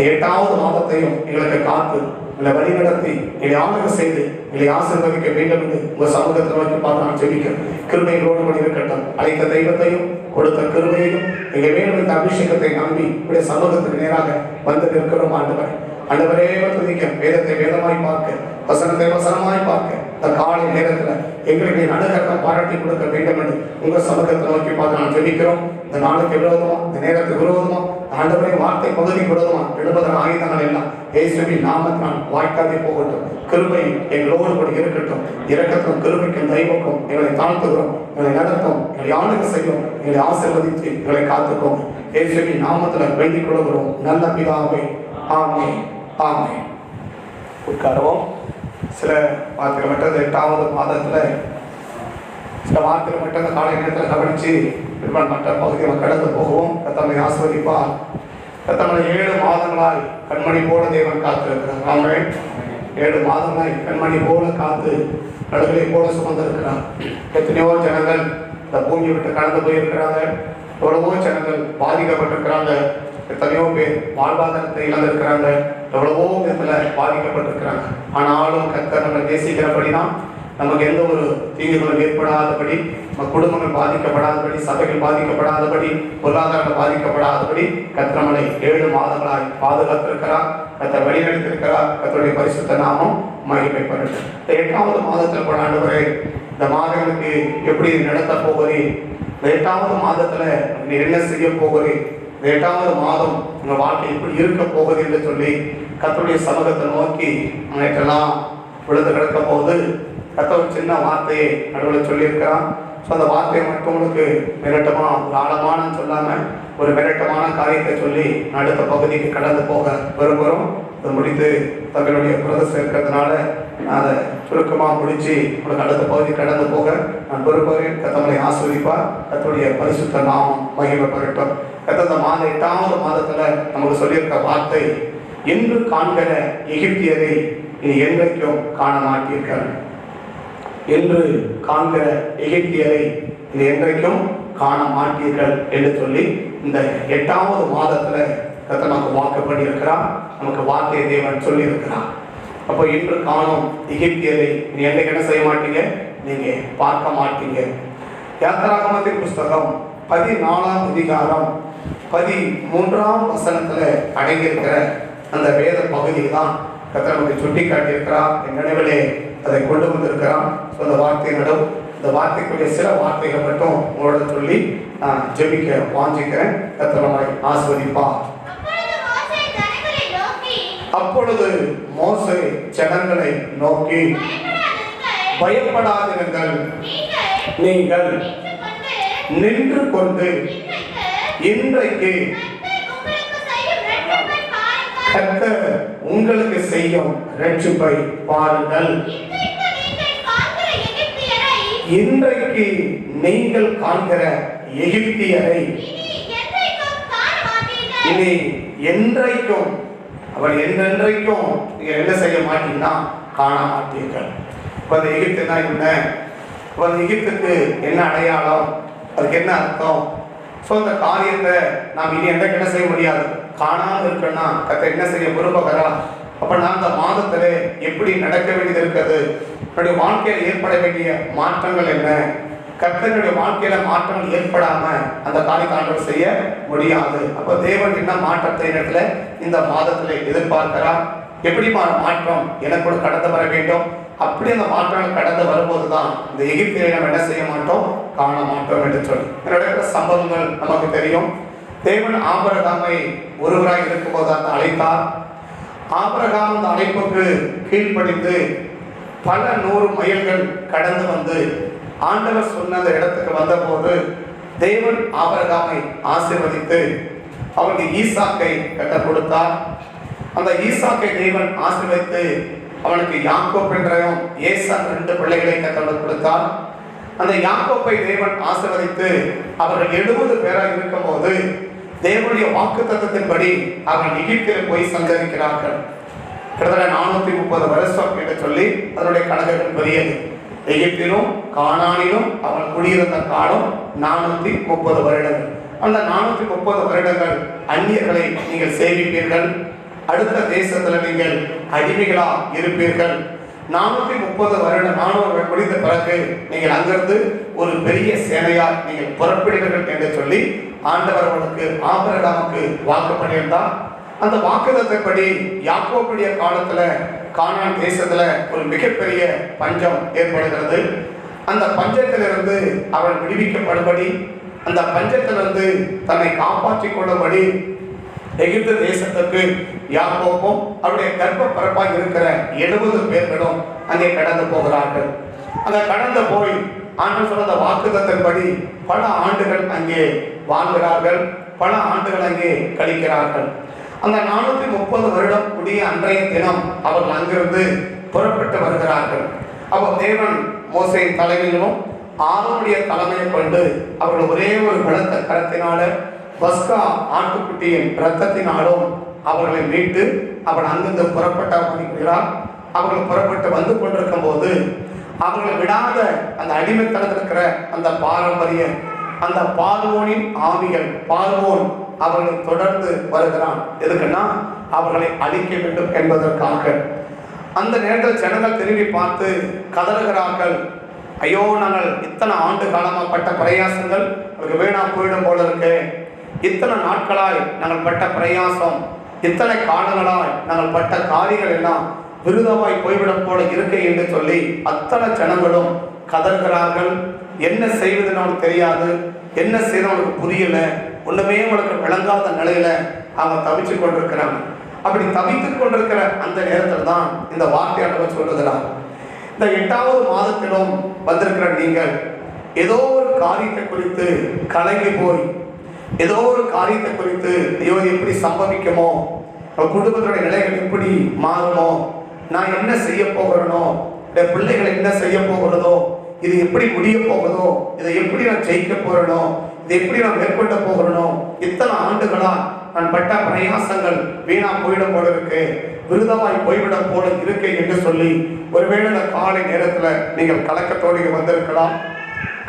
8வது மாதத்தையும் எங்களுக்கு காத்து எங்களை வழிநடத்தி எங்களை ஆளுகை செய்து எங்களை ஆசீர்வதிக்க வேண்டும் என்று உங்கள் சமூகத்தை நோக்கி பார்த்து நான் ஜெபிக்கிறேன். கிருபைகளோடு கூட இருக்கட்டும். அழைத்த தெய்வத்தையும் கொடுத்த கிருபையையும் எங்கள் மேலும் இந்த அபிஷேகத்தை நம்பி உடைய சமூகத்துக்கு நேராக வந்து நிற்கிறோம். ஆண்டவரே துதிக்க, வேதத்தை வேதமாய் பார்க்க, வசனத்தை வசனமாய் பார்க்க இந்த காலை நேரத்தில் எங்களுக்கு அனுகிரகம் பாராட்டி கொடுக்க வேண்டும் என்று உங்கள் சமூகத்தை நோக்கி பார்த்து நான் ஜெபிக்கிறோம். இந்த நாளுக்கு விரோதமா, இந்த நேரத்துக்கு விரோதமா, ஆண்டவரே வார்த்தை பகுதிக்கு விரோதமா எழுபதன ஆயுதங்கள் எல்லாம் இயேசுவின் நாமத்தினால் வாய்க்காதே போகட்டும். கிருபை எங்களோடு கூட இருக்கட்டும். இரக்கத்தும் கிருபைக்கும் தெய்வக்கும் எங்களை தாழ்த்துகிறோம். எங்களை நடத்தும், எங்களை ஆளுகை செய்யும், எங்களை ஆசீர்வதித்து எங்களை காத்துக்கோம். இயேசுவின் நாமத்தில் வேண்டிக் கொள்கிறோம் நல்ல பிதாவே. ஆமென், ஆமென். உட்காருவோம். சில வார்த்தைகள் மட்டும் 8வது மாதத்தில் சில வார்த்தைகள் மட்டும் அந்த காலை நேரத்தில் கவனித்து மற்ற பகுதிகளை கடந்து போகவும் கத்தனை ஆஸ்வதிப்பார். கத்தனை 7 மாதங்களாய் கண்மணி போல தேவன் காத்திருக்கிறார். ஆமென். 7 மாதங்களாய் கண்மணி போல காத்து கடவுளை போல சுமந்திருக்கிறார். எத்தனையோ ஜனங்கள் இந்த பூமியை விட்டு கடந்து போயிருக்கிறாங்க. எவ்வளவோ ஜனங்கள் பாதிக்கப்பட்டிருக்கிறாங்க. எத்தனையோ பேர் வாழ்வாதாரத்தை இழந்திருக்கிறாங்க. எவ்வளவோ விதத்தில் பாதிக்கப்பட்டிருக்கிறாங்க. ஆனாலும் கர்த்தர் நம்மை நேசிக்கிறபடிதான் நமக்கு எந்த ஒரு தீங்குகளும் ஏற்படாதபடி, நம்ம குடும்பங்கள் பாதிக்கப்படாதபடி, சபைகள் பாதிக்கப்படாதபடி, பொருளாதாரங்கள் பாதிக்கப்படாதபடி கர்த்தர் நம்மை 7 மாதங்களாய் பாதுகாத்திருக்கிறார். கர்த்தர் வழிநடத்திருக்கிறார். கர்த்தருடைய பரிசுத்த நாமம் மகிமைப்படட்டும். 8வது மாதத்தில் கூட ஆண்டவரே இந்த மாதங்களுக்கு எப்படி நடத்த போகிறேன், 8வது மாதத்துல நீ என்ன செய்ய போகிறேன், 8வது மாதம் உங்கள் வாழ்க்கை எப்படி இருக்க போகுது என்று சொல்லி கர்த்தருடைய சமூகத்தை நோக்கி நேற்றெல்லாம் விழுந்து கிடக்க போது கர்த்தர் ஒரு சின்ன வார்த்தையை நடுவில் சொல்லியிருக்கிறான். ஸோ அந்த வார்த்தையை மட்டும் உங்களுக்கு மிரட்டமா, ஒரு ஆழமானு சொல்லாமல் ஒரு மிரட்டமான காரியத்தை சொல்லி அடுத்த பகுதிக்கு கடந்து போக விரும்புகிறோம். அதை முடித்து தங்களுடைய பிரதேசம் இருக்கிறதுனால நான் அதை சுருக்கமாக முடித்து உங்களுக்கு அடுத்த பகுதி கடந்து போக நான் விரும்புகிறேன். கர்த்தரை ஆஸ்வதிப்பார். கர்த்தருடைய பரிசுத்த நாமம் மகிமைப்படட்டும். கர்த்தர் 8வது மாதத்தில் நமக்கு சொல்லியிருக்க வார்த்தை, என்று காண்கிற எகிப்தியரை இனி என்றைக்கும் காண மாட்டீர்கள். என்று காண்கிற எகிப்தியரை இனி என்றைக்கும் காண மாட்டீர்கள் என்று சொல்லி இந்த 8வது மாதத்தில் கர்த்தர் நமக்கு வாக்குப்படி இருக்கிறார். நமக்கு வார்த்தையை தேவன் சொல்லி இருக்கிறார். அப்போ இன்று காணும் எகிப்தியரை நீ என்றைக்கு என்ன செய்ய மாட்டீங்க, நீங்க பார்க்க மாட்டீங்க. யாத்திராகமத்தின் புஸ்தகம் 14ஆம் அதிகாரம் 13ஆம் வசனத்துல அடங்கியிருக்கிற அந்த வேத பகுதியை தான் கர்த்தர் நமக்கு சுட்டி காட்டியிருக்கிறார். என் நினைவிலே அதை கொண்டு வந்திருக்கிறான். அந்த வார்த்தை நடும், இந்த வார்த்தைக்குரிய சில வார்த்தைகள் மட்டும் உங்களோட சொல்லி நான் ஜெபிக்க வாஞ்சிக்கிறேன். கர்த்தர் நம்மை ஆசீர்வதிப்பார். அப்பொழுது மோசே ஜனங்களை நோக்கி, பயப்படாதிருங்கள், நீங்கள் நின்று கொண்டு இன்றைக்கு கர்த்தர் உங்களுக்கு செய்யும் இரட்சிப்பை பாருங்கள். இன்றைக்கு நீங்கள் காண்கிற எகிப்தியரை இனி என்றைக்கும், அவள் என்றென்றைக்கும் நீங்க என்ன செய்ய மாட்டீங்கன்னா காண மாட்டீர்கள். இப்போ அந்த எகிப்துனா என்ன, இப்போ அந்த எகிப்துக்கு என்ன அடையாளம், அதுக்கு என்ன அர்த்தம்? ஸோ அந்த காரியத்தை நாம் இனி என்றைக்கு என்ன செய்ய முடியாது, காணாமல் இருக்கணும்னா கர்த்தர் என்ன செய்ய விரும்புகிறா. அப்போ நான் அந்த மாதத்துல எப்படி நடக்க வேண்டியது இருக்கிறது, என்னுடைய வாழ்க்கையில் ஏற்பட வேண்டிய மாற்றங்கள் என்ன, கர்த்தருடைய வாழ்க்கையில மாற்றங்கள் ஏற்படாம அந்த காரியத்தை ஆண்டவர் செய்ய முடியாது. அப்ப தேவன் என்ன மாற்றத்தை இடத்துல இந்த மாதத்துல எதிர்பார்க்கிறார். எப்படி மாற்றம் எனக்குள்ள கடந்து வர வேண்டும். அப்படி அந்த மாற்றங்கள் கடந்து வரும்போதுதான் இந்த எகிப்தியரை நம்ம என்ன செய்ய மாட்டோம், காண மாட்டோம் என்று சொல்லி நடக்கிற சம்பவங்கள் நமக்கு தெரியும். தேவன் ஆபிரகாமை ஒருவராய் இருக்கும்போது அந்த அழைத்தார். ஆபிரகாம் அந்த அழைப்புக்கு கீழ்ப்படிந்து பல 100 மைல்கள் கடந்து வந்து ஆண்டவர் சொன்ன அந்த இடத்துக்கு வந்தபோது தேவன் ஆபிரகாமை ஆசீர்வதித்து அவனுக்கு ஈசாக்கை கற்றுக் கொடுத்தார். அந்த ஈசாக்கை தேவன் ஆசீர்வதித்து அவனுக்கு யாக்கோப் என்றையும் ஏசா 2 பிள்ளைகளை கற்றுக் கொடுத்தார். அந்த யாக்கோப்பை தேவன் ஆசீர்வதித்து அவர்கள் 70 பேராக இருக்கும் போது தேவனுடைய வாக்குத்தத்தத்தின்படி அவர்கள் எகிப்தில் போய் சஞ்சரிக்கிறார்கள். கிட்டத்தட்ட 430 வருஷம் என்று சொல்லி அதனுடைய கணக்குகள் பெரியது. எகிப்திலும் கானானிலும் அவன் குடியிருந்த காலம் 430 வருடங்கள். அந்த 430 வருடங்கள் அந்நியர்களை நீங்கள் சேவிப்பீர்கள், அடுத்த தேசத்துல நீங்கள் அடிமைகளா இருப்பீர்கள். 430 வருடம் முடிந்த பிறகு நீங்கள் அங்கிருந்து ஒரு பெரிய சேனையா நீங்கள் புறப்படுவீர்கள் என்று சொல்லி ஆண்டவர் அவர்களுக்கு ஆபிரகாமுக்கு வாக்கு பண்ணியிருந்தார். அந்த வாக்குத்தத்தப்படி யாக்கோபுடைய காலத்துல கானான் தேசத்துல ஒரு மிகப்பெரிய பஞ்சம் ஏற்படுகிறது. அந்த பஞ்சத்திலிருந்து அவள் விடுவிக்கப்படும்படி, அந்த பஞ்சத்திலிருந்து தன்னை காப்பாற்றிக் கொள்ளும்படி எகிப்து தேசத்துக்கு யாக்கோபும் அவருடைய கர்ப்ப பரப்பாக இருக்கிற 70 பேர்களும் அங்கே கடந்து போகிறார்கள். அங்க கடந்து போய் ஆண்டு சொன்ன வாக்குத்தத்தின்படி பல ஆண்டுகள் அங்கே வாழ்கிறார்கள், பல ஆண்டுகள் அங்கே கழிக்கிறார்கள். அந்த 430 வருடம் முடிய அன்றைய தினம் அவர்கள் அங்கிருந்து புறப்பட்டு வருகிறார்கள். அவர் தேவன் மோசேயின் தலைமையிலும் ஆரோனுடைய தலைமையை கொண்டு அவர்கள் ஒரே ஒரு பலத்த கரத்தினால பஸ்கா ஆட்டுக்குட்டியின் இரத்தத்தினாலும் அவர்களை மீட்டு அவர்கள் அங்கிருந்து புறப்பட்ட வருகிறார். அவர்கள் புறப்பட்டு வந்து கொண்டிருக்கும் போது அவர்களை விடாத அந்த அடிமைத்தனத்தில் இருக்கிற அந்த பாரம்பரிய அந்த பார்வோனின் ஆவிகள், பார்வோன் அவர்களை தொடர்ந்து வருகிறான். எதுக்குன்னா அவர்களை அழிக்க வேண்டும் என்பதற்காக. அந்த நேரத்தில் ஜனங்கள் திரும்பி பார்த்து கதறுகிறார்கள், ஐயோ நாங்கள் இத்தனை ஆண்டு காலமாக பட்ட பிரயாசங்கள் அவருக்கு வீணா போயிடும் போல இருக்கு, இத்தனை நாட்களாய் நாங்கள் பட்ட பிரயாசம், இத்தனை காலங்களாய் நாங்கள் பட்ட காரியங்கள் எல்லாம் விருதமாய் போய்விடும் போல இருக்கு என்று சொல்லி அத்தனை ஜனங்களும் கதறுகிறார்கள். என்ன செய்வது நமக்கு தெரியாது, என்ன செய்ய அவனுக்கு புரியல, ஒண்ணுமே அவனுக்கு விளங்காத நிலையில அவங்க தவிச்சு கொண்டிருக்கிறாங்க. அப்படி தவித்துக் கொண்டிருக்கிற அந்த நேரத்தில் தான் இந்த வார்த்தையாளர் சொல்லுகிறார், இந்த 8வது மாதத்திலும் வந்திருக்கிற நீங்கள் ஏதோ ஒரு காரியத்தை குறித்து கலங்கி போய், ஏதோ ஒரு காரியத்தை குறித்து ஐயோ எப்படி சம்பவிக்குமோ, குடும்பத்துடைய நிலைகள் எப்படி மாறுமோ, நான் என்ன செய்ய போகிறேனோ, என் பிள்ளைகள் என்ன செய்ய போகிறதோ, இது எப்படி முடிய போகுதோ, இதை எப்படி நான் ஜெயிக்க போறேனோ, இதை எப்படி நான் மேற்கொள்ள போகிறேனோ, இத்தனை ஆண்டுகளா நான் பட்ட பிரயாசங்கள் வீணா போயிடும் போல இருக்கு, விருதமாய் போய்விடும் போல இருக்கு என்று சொல்லி ஒருவேளை காலை நேரத்துல நீங்கள் கலக்கத்தோடு வந்திருக்கலாம்,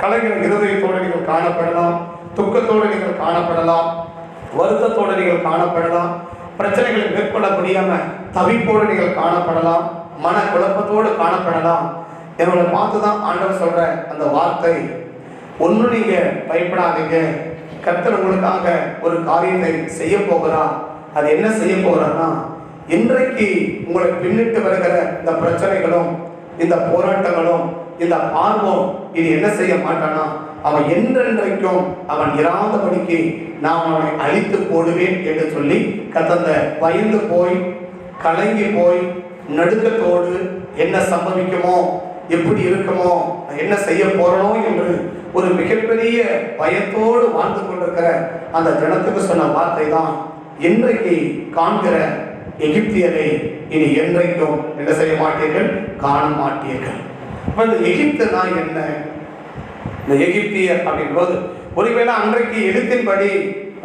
கலைஞர் இருதயத்தோடு நீங்கள் காணப்படலாம், துக்கத்தோடு நீங்கள் காணப்படலாம், வருத்தத்தோடு நீங்கள் காணப்படலாம், பிரச்சனைகளை மேற்கொள்ள முடியாம தவிப்போடு நீங்கள் காணப்படலாம், மன குழப்பத்தோடு காணப்படலாம். என்னோட பார்த்துதான் ஆண்டவர் சொல்ற அந்த வார்த்தை, ஒன்னும் நீங்க பயப்படாதீங்க, கர்த்தர் உங்களுக்காக ஒரு காரியத்தை செய்ய போகிறார். அது என்ன செய்ய போறார்னா, இன்றைக்கு உங்களை பின்னிட்டு வருகிற இந்த பிரச்சனைகளும் இந்த போராட்டங்களும் இந்த பார்வோம் இது என்ன செய்ய மாட்டானா, அவன் என்றென்றைக்கும் அவன் இராதபடிக்கு நான் அவனை அழித்து போடுவேன் என்று சொல்லி கத்தந்த பயந்து போய் கலங்கி போய் நடுக்கத்தோடு என்ன சம்பவிக்குமோ, எப்படி இருக்குமோ, என்ன செய்ய போறனோ என்று ஒரு மிகப்பெரிய பயத்தோடு வாழ்ந்து கொண்டிருக்கிற அந்த ஜனத்துக்கு சொன்ன வார்த்தை தான், இன்றைக்கு காண்கிற எகிப்தியரை இனி என்றைக்கும் என்ன செய்ய மாட்டீர்கள், காண மாட்டீர்கள். இந்த எகிப்துனா என்ன? இந்த எகிப்தியர் அப்படின்போது ஒருவேளை அன்றைக்கு எழுத்தின்படி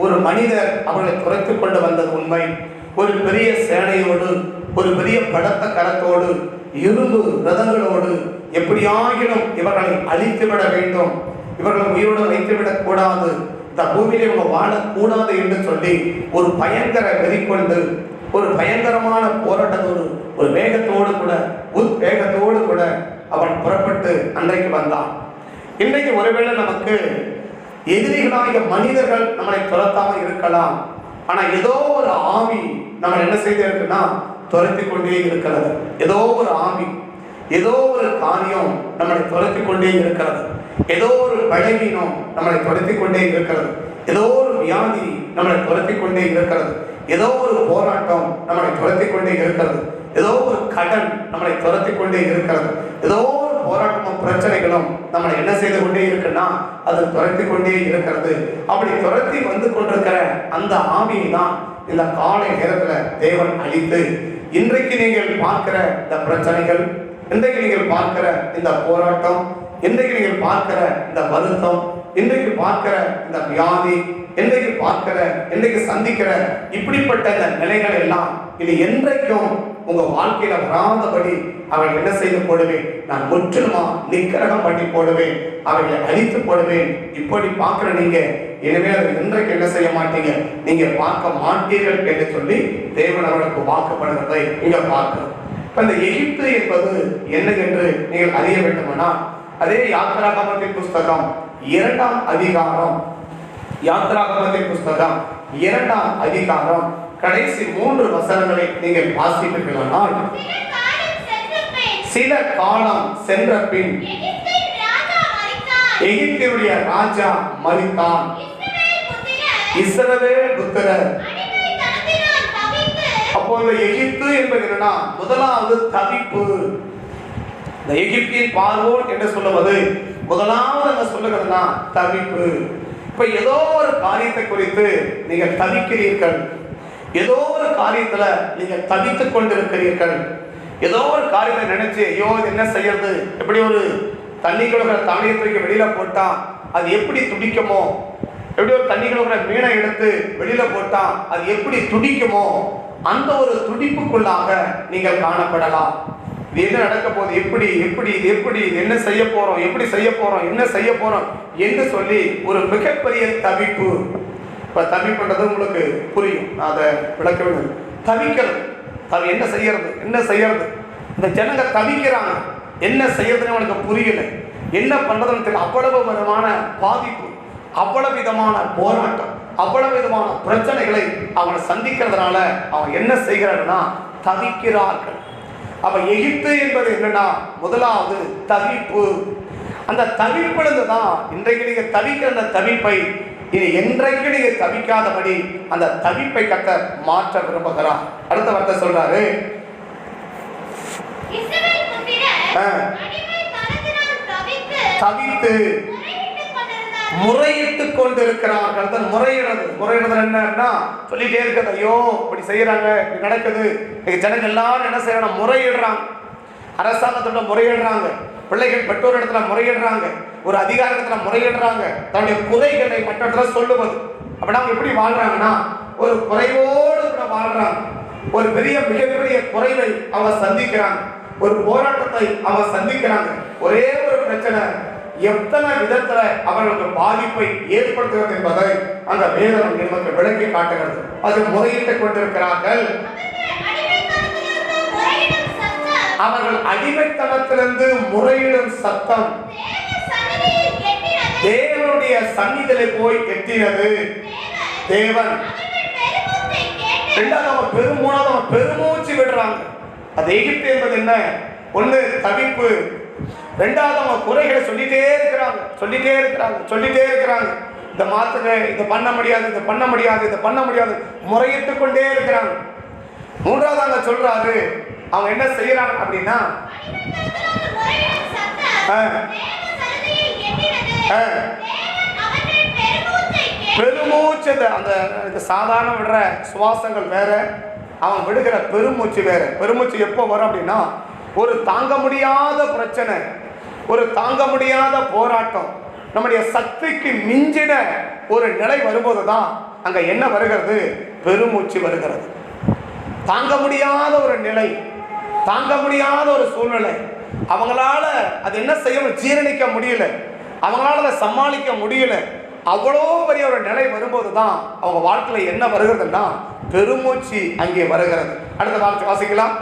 ஒரு மனிதர் அவர்களை துரைத்து கொண்டு வந்தது உண்மை. ஒரு பெரிய சேனையோடு, ஒரு பெரிய படத்த கரத்தோடு, இரும்பு ரதங்களோடு எப்படியாகிலும் இவர்களை அழித்துவிட வேண்டும், இவர்களை உயிரோடு வைத்துவிடக் கூடாது, இந்த பூமியிலே இவங்க வாழக்கூடாது என்று சொல்லி ஒரு பயங்கர வெறிக்கொண்டு ஒரு பயங்கரமான போராட்டத்தோடு ஒரு வேகத்தோடு கூட உத்வேகத்தோடு கூட அவன் புறப்பட்டு அன்றைக்கு வந்தான். இன்றைக்கு ஒருவேளை நமக்கு எதிரிகளாகிய மனிதர்கள் நம்மளை துரத்தாமல் இருக்கலாம், ஆனா ஏதோ ஒரு ஆவி நம்ம என்ன செய்து இருக்குன்னா துரத்தி கொண்டே இருக்கிறது. ஏதோ ஒரு ஆவி, ஏதோ ஒரு காரியம் நம்மளை துரத்தி கொண்டே இருக்கிறது, ஏதோ ஒரு பலவீனம் நம்மளை துரத்தி கொண்டே இருக்கிறது, ஏதோ ஒரு வியாதி நம்மளை துரத்தி கொண்டே இருக்கிறது, ஏதோ ஒரு போராட்டம் நம்மளை துரத்தி கொண்டே இருக்கிறது, ஏதோ ஒரு கடன் நம்மளை துரத்தி கொண்டே இருக்கிறது, ஏதோ ஒரு போராட்டமும் பிரச்சனைகளும் நம்மளை என்ன செய்து கொண்டே இருக்குன்னா அது துரத்தி கொண்டே இருக்கிறது. அப்படி துரத்தி வந்து கொண்டிருக்கிற அந்த ஆவியை தான் இந்த காலை நேரத்துல தேவன் அழித்து, இன்றைக்கு நீங்கள் பார்க்கிற இந்த பிரச்சனைகள், இன்றைக்கு நீங்கள் பார்க்கிற இந்த போராட்டம், இன்றைக்கு நீங்கள் பார்க்கிற இந்த வருத்தம், இன்றைக்கு பார்க்கிற இந்த வியாதி, இன்றைக்கு பார்க்கிற இன்றைக்கு சந்திக்கிற இப்படிப்பட்ட இந்த நிலைகள் எல்லாம் இது என்றைக்கும் உங்க வாழ்க்கையில வராதபடி அவர்கள் என்ன செய்து போடுவேன், நான் முற்றிலுமா நிக்கரகம் பண்ணி போடுவேன், அவர்களை அழித்து போடுவேன். இப்படி பார்க்கிற நீங்க இனிமேல் அதை இன்றைக்கு என்ன செய்ய மாட்டீங்க, நீங்க பார்க்க மாட்டீர்கள் என்று சொல்லி தேவன் அவர்களுக்கு வாக்குப்படுகிறதை இங்க பார்க்கிறோம். இப்ப இந்த எகிப்து என்பது என்ன என்று நீங்கள் அறிய வேண்டுமானால் அதே யாத்திராகமத்தின் புஸ்தகம் 2ஆம் அதிகாரம், யாத்திராகமத்தின் புஸ்தகம் 2ஆம் அதிகாரம் கடைசி 3 வசனங்களை நீங்கள் வாசிப்பீர்களானால், சில காலம் சென்ற பின் எகிப்தினுடைய ராஜா மரித்தான், இஸ்ரவேல் புத்திரர். அப்போ இந்த எகிப்து என்பது என்னன்னா, முதலாவது தவிப்பு. இந்த எகிப்தின் பார்வோன் என்று சொல்லுவது முதலாவது அங்க சொல்லுகிறதுனா தவிப்பு. இப்ப ஏதோ ஒரு காரியத்தை குறித்து நீங்கள் தவிக்கிறீர்கள், ஏதோ ஒரு காரியத்துல நீங்க தவித்துக் கொண்டிருக்கிறீர்கள், ஏதோ ஒரு காரியத்தை நினைச்சு ஐயோ என்ன செய்யறது, எப்படி ஒரு தண்ணி கழுவுற தானியத்துக்கு வெளியில போட்டா அது எப்படி துடிக்குமோ, எப்படி ஒரு தண்ணி கழுவுற மீனை எடுத்து வெளியில போட்டா அது எப்படி துடிக்குமோ, அந்த ஒரு துடிப்புக்குள்ளாக நீங்கள் காணப்படலாம். இது என்ன நடக்க போகுது, எப்படி எப்படி இது எப்படி இது என்ன செய்ய போறோம், எப்படி செய்ய போறோம், என்ன செய்ய போறோம் என்று சொல்லி ஒரு மிகப்பெரிய தவிப்பு. இப்ப தவிப்புன்றது உங்களுக்கு புரியும், நான் அதை விளக்க வேண்டும். தவிக்கிறது, என்ன செய்யறது என்ன செய்யறது, இந்த ஜனங்க தவிக்கிறாங்க, என்ன செய்யறதுன்னு அவனுக்கு புரியல, என்ன பண்றதுன்னு தெரியல. அவ்வளவு விதமான பாதிப்பு, அவ்வளவு விதமான போராட்டம், அவ்வளவு விதமான பிரச்சனைகளை அவனை சந்திக்கிறதுனால அவன் என்ன செய்கிறான்னா தவிக்கிறார்கள். அப்ப எகிப்து என்பது என்னன்னா முதலாவது தவிப்பு. அந்த தவிப்பிலிருந்து தான் இன்றைக்கு நீங்க தவிக்கிற அந்த தவிப்பை இனி என்றைக்கு நீங்க தவிக்காதபடி அந்த தவிப்பை கர்த்தர் மாற்ற விரும்புகிறார். அடுத்த வார்த்தை சொல்றாரு, தவித்து முறையிட்டுக் கொண்டிருக்கிறார்கள். முறையிடுறது என்னன்னா சொல்லிட்டே இருக்கிறது, ஐயோ இப்படி செய்யறாங்க, இப்படி நடக்குது, ஜனங்கள் எல்லாரும் என்ன செய்யறாங்க, முறையிடுறாங்க. அரசாங்கத்தோட முறையிடுறாங்க, பிள்ளைகள் பெற்றோர் இடத்துல முறையிடுறாங்க, ஒரு அதிகாரத்துல முறையிடுறாங்க, தன்னுடைய குறைகளை மற்ற இடத்துல சொல்லுவது. அப்படின்னா அவங்க எப்படி வாழ்றாங்கன்னா ஒரு குறைவோடு கூட வாழ்றாங்க. ஒரு மிகப்பெரிய குறைவை அவங்க சந்திக்கிறாங்க, ஒரு போராட்டத்தை அவங்க சந்திக்கிறாங்க. ஒரே ஒரு பிரச்சனை எத்தனை விதத்துல அவர்களுக்கு பாதிப்பை ஏற்படுத்துகிறது என்பதை அந்த வேதம் நமக்கு விளக்கி காட்டுகிறது. அது முறையிட்டுக் கொண்டிருக்கிறார்கள். அவர்கள் அடிமைத்தனத்திலிருந்து முறையிடும் சத்தம் தேவனுடைய சந்நிதியிலே போய் எட்டினது. தேவன் மூணாவது பெருமூச்சு விடுறாங்க. அது எகிப்து என்பது என்ன, ஒண்ணு தவிப்பு, ரெண்டாவது அவங்க குறைகளை சொல்லிட்டே இருக்கிறாங்க. இதை மாத்துங்க, இதை பண்ண முடியாது, முறையிட்டு கொண்டே இருக்கிறாங்க. மூன்றாவது அங்க சொல்றாரு, அவங்க என்ன செய்யறாங்க அப்படின்னா பெருமூச்சு. அந்த சாதாரண விடுற சுவாசங்கள் வேற, அவன் விடுகிற பெருமூச்சு வேற. பெருமூச்சு எப்போ வரும் அப்படின்னா ஒரு தாங்க முடியாத பிரச்சனை, ஒரு தாங்க முடியாத போராட்டம், நம்முடைய சக்திக்கு மிஞ்சின ஒரு நிலை வரும்போது தான் அங்க என்ன வருகிறது, பெருமூச்சு வருகிறது. தாங்க முடியாத ஒரு நிலை, தாங்க முடியாத ஒரு சூழ்நிலை, அவங்களால அது என்ன செய்ய ஜீரணிக்க முடியல, அவங்களால அதை சமாளிக்க முடியல. அவ்வளோ பெரிய ஒரு நிலை வரும்போது தான் அவங்க வாழ்க்கையில என்ன வருகிறதுன்னா பெருமூச்சு அங்கே வருகிறது. அடுத்த வார்த்தை வாசிக்கலாம்.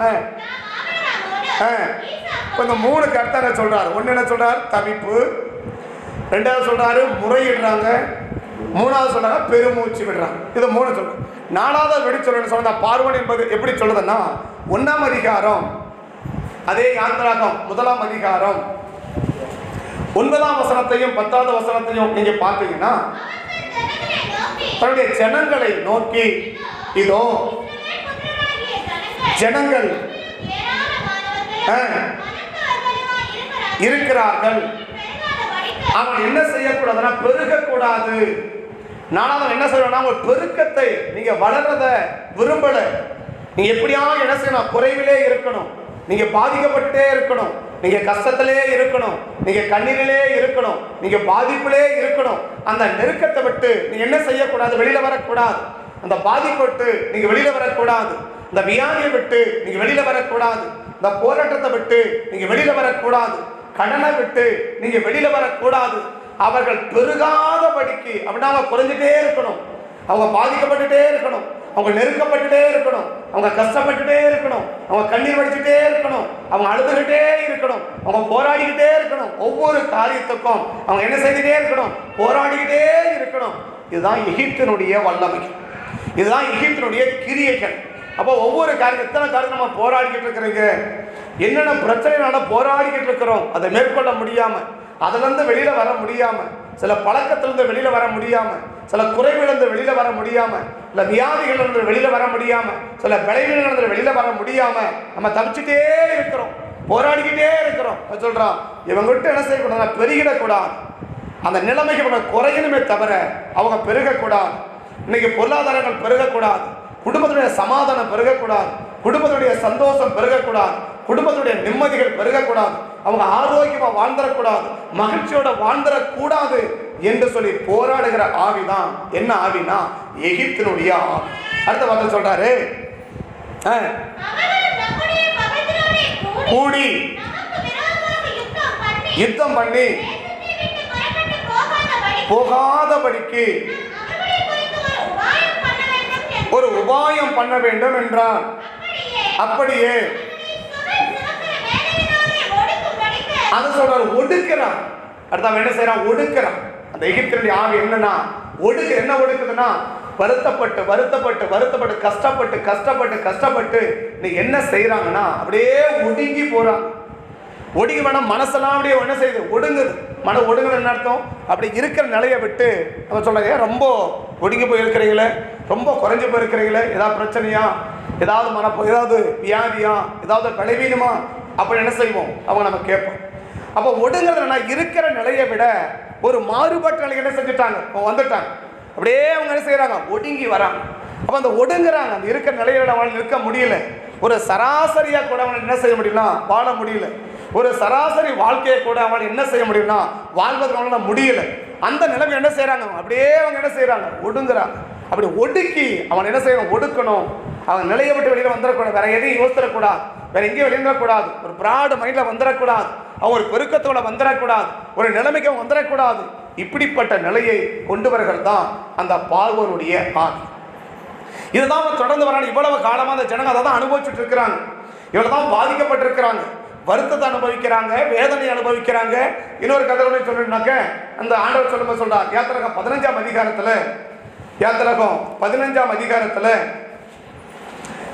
இந்த 3 கர்த்தரை சொல்றாரு. ஒன்னு என்ன சொல்றாரு, தவிப்பு. ரெண்டாவது சொல்றாரு முறையிடுறாங்க. மூணாவது சொல்றாங்க பெருமூச்சு விடுறாங்க. இது 3 சொல்றாங்க. 4வது எப்படி சொல்றேன்னு சொன்னா பார்வன் என்பது எப்படி சொல்றதுன்னா 1ஆம் அதிகாரம், அதே யாத்திராகம் 1ஆம் அதிகாரம் 9ஆம் வசனத்தையும் 10வது வசனத்தையும் நீங்க பார்த்தீங்கன்னா தன்னுடைய ஜனங்களை நோக்கி, இதோ ஜனங்கள் இருக்கிறார்கள், அவன் என்ன செய்யக்கூடாதுன்னா பெருகக்கூடாது. நானும் என்ன சொல்றேன்னா ஒரு பெருக்கத்தை நீங்க வளர்றத விரும்பல. நீங்க எப்படியாவது என்ன செய்யணும், குறைவிலே இருக்கணும், நீங்க பாதிக்கப்பட்டுட்டே இருக்கணும், நீங்க கஷ்டத்திலே இருக்கணும், நீங்க கண்ணீரிலே இருக்கணும், நீங்க பாதிப்பிலே இருக்கணும். அந்த நெருக்கத்தை விட்டு நீங்க என்ன செய்யக்கூடாது, வெளியில வரக்கூடாது. அந்த பாதிப்பட்டு நீங்க வெளியில வரக்கூடாது. இந்த வியாதியை விட்டு நீங்க வெளியில வரக்கூடாது. இந்த போராட்டத்தை விட்டு நீங்க வெளியில வரக்கூடாது. கடனை விட்டு நீங்க வெளியில வரக்கூடாது. அவர்கள் பெருகாதபடிக்கு. அப்படின்னா அவங்க குறைஞ்சிட்டே இருக்கணும், அவங்க பாதிக்கப்பட்டுட்டே இருக்கணும், அவங்க நெருக்கப்பட்டுட்டே இருக்கணும், அவங்க கஷ்டப்பட்டுட்டே இருக்கணும், அவங்க கண்ணீர் வடிச்சுட்டே இருக்கணும், அவங்க அழுதுகிட்டே இருக்கணும், அவங்க போராடிக்கிட்டே இருக்கணும். ஒவ்வொரு காரியத்துக்கும் அவங்க என்ன செய்துட்டே இருக்கணும்? போராடிக்கிட்டே இருக்கணும். இதுதான் எகிப்தினுடைய வல்லமை, இதுதான் எகிப்தினுடைய கிரியைகள். அப்போ ஒவ்வொரு காரியம், எத்தனை காரியம் நம்ம போராடிக்கிட்டு இருக்கிறீங்க, என்னென்ன பிரச்சனைனால போராடிக்கிட்டு இருக்கிறோம், அதை மேற்கொள்ள முடியாம, அதுலேருந்து வெளியில வர முடியாம, சில பழக்கத்திலிருந்து வெளியில வர முடியாம, சில குறைவிலிருந்து வெளியில வர முடியாம, சில வியாதிகளிலிருந்து வெளியில வர முடியாம, சில விளைவுகளிலிருந்து வெளியில வர முடியாம நம்ம தவிச்சுட்டே இருக்கிறோம், போராடிக்கிட்டே இருக்கிறோம். சொல்றான், இவங்ககிட்ட என்ன செய்யக்கூடாது? பெருகிடக்கூடாது, அந்த நிலைமைக்கு குறையணுமே தவிர அவங்க பெருகக்கூடாது. இன்னைக்கு பொருளாதாரங்கள் பெருகக்கூடாது, குடும்பத்துடைய சமாதானம் பெருகக்கூடாது, குடும்பத்துடைய சந்தோஷம் பெருகக்கூடாது, குடும்பத்துடைய நிம்மதிகள் பெருகக்கூடாது, அவங்க ஆரோக்கியமா வாழ்ந்துடக்கூடாது, மகிழ்ச்சியோட வாழ்ந்துடக்கூடாது என்று சொல்லி போராடுகிற ஆவிதான் என்ன ஆவினா? எகிப்தினுடைய ஆவி. அடுத்த வார்த்தை சொல்றாரு, கூடி யுத்தம் பண்ணி போகாதபடிக்கு ஒரு உபாயம் பண்ண வேண்டும் என்றார். அப்படியே அது சொல்றாரு, ஒடுக்கிறான். அடுத்த என்ன செய்யறான்? ஒடுக்கிறான். அந்த எகிப்தினுடைய ஆவி என்னன்னா என்ன ஒடுக்குதுன்னா, வருத்தப்பட்டு வருத்தப்பட்டு வருத்தப்பட்டு கஷ்டப்பட்டு கஷ்டப்பட்டு கஷ்டப்பட்டு நீ என்ன செய்யறாங்கன்னா அப்படியே ஒடுங்கி போறாங்க. ஒடுங்கி வேணாம், மனசெல்லாம் அப்படியே என்ன செய்யுது? ஒடுங்குது. மன ஒடுங்குது என்ன அர்த்தம்? அப்படி இருக்கிற நிலையை விட்டு நம்ம சொல்றாங்க, ரொம்ப ஒடுங்கி போயிருக்கிறீங்களே, ரொம்ப குறைஞ்சு போயிருக்கிறீங்களே, ஏதாவது பிரச்சனையா, ஏதாவது ஏதாவது வியாதியா, ஏதாவது பலவீனமா, அப்படி என்ன செய்வோம்? அவங்க நம்ம கேட்போம். அப்போ ஒடுங்குறதுனா இருக்கிற நிலையை விட ஒரு மாறுபட்ட நிலையை என்ன செஞ்சுட்டாங்க? வந்துட்டாங்க. அப்படியே அவங்க என்ன செய்யறாங்க? ஒடுங்கி வராங்க. அப்போ அந்த ஒடுங்குறாங்க, அந்த இருக்கிற நிலையோட அவன் நிற்க முடியல. ஒரு சராசரியா கூட அவனை என்ன செய்ய முடியலனா வாழ முடியல. ஒரு சராசரி வாழ்க்கையை கூட அவன் என்ன செய்ய முடியும்னா வாழ்வதற்கு அவனால முடியல. அந்த நிலைமை என்ன செய்யறாங்க? அப்படியே அவங்க என்ன செய்யறாங்க? ஒடுங்குறாங்க. அப்படி ஒடுக்கி அவன் என்ன செய்யணும்? ஒடுக்கணும். அவன் நிலையை விட்டு வெளியில வந்துடக்கூடாது, வேற எதையும் யோசிடக்கூடாது, வேற எங்கேயும் வெளியிடக்கூடாது, ஒரு பிராடு மைண்ட்ல வந்துடக்கூடாது, அவன் ஒரு பெருக்கத்தோட வந்துடக்கூடாது, ஒரு நிலைமைக்கு அவன் வந்துடக்கூடாது. இப்படிப்பட்ட நிலையை கொண்டு வருகிறது தான் அந்த பார்வோனுடைய ஆவி. இதுதான் அவன் தொடர்ந்து வரான். இவ்வளவு காலமா அந்த ஜனங்க அதை தான் அனுபவிச்சுட்டு இருக்கிறாங்க, இவ்வளவு தான் பாதிக்கப்பட்டிருக்கிறாங்க, வருத்தத்தை அனுபவிக்கிறாங்க, வேதனை அனுபவிக்கிறாங்க. இன்னொரு கதை கூட சொல்லினாக்க, அந்த ஆண்டவர் சொல்லும்போது சொல்றார், யாத்திரகம் 15ஆம் அதிகாரத்துல, யாத்திரகம் 15ஆம் அதிகாரத்துல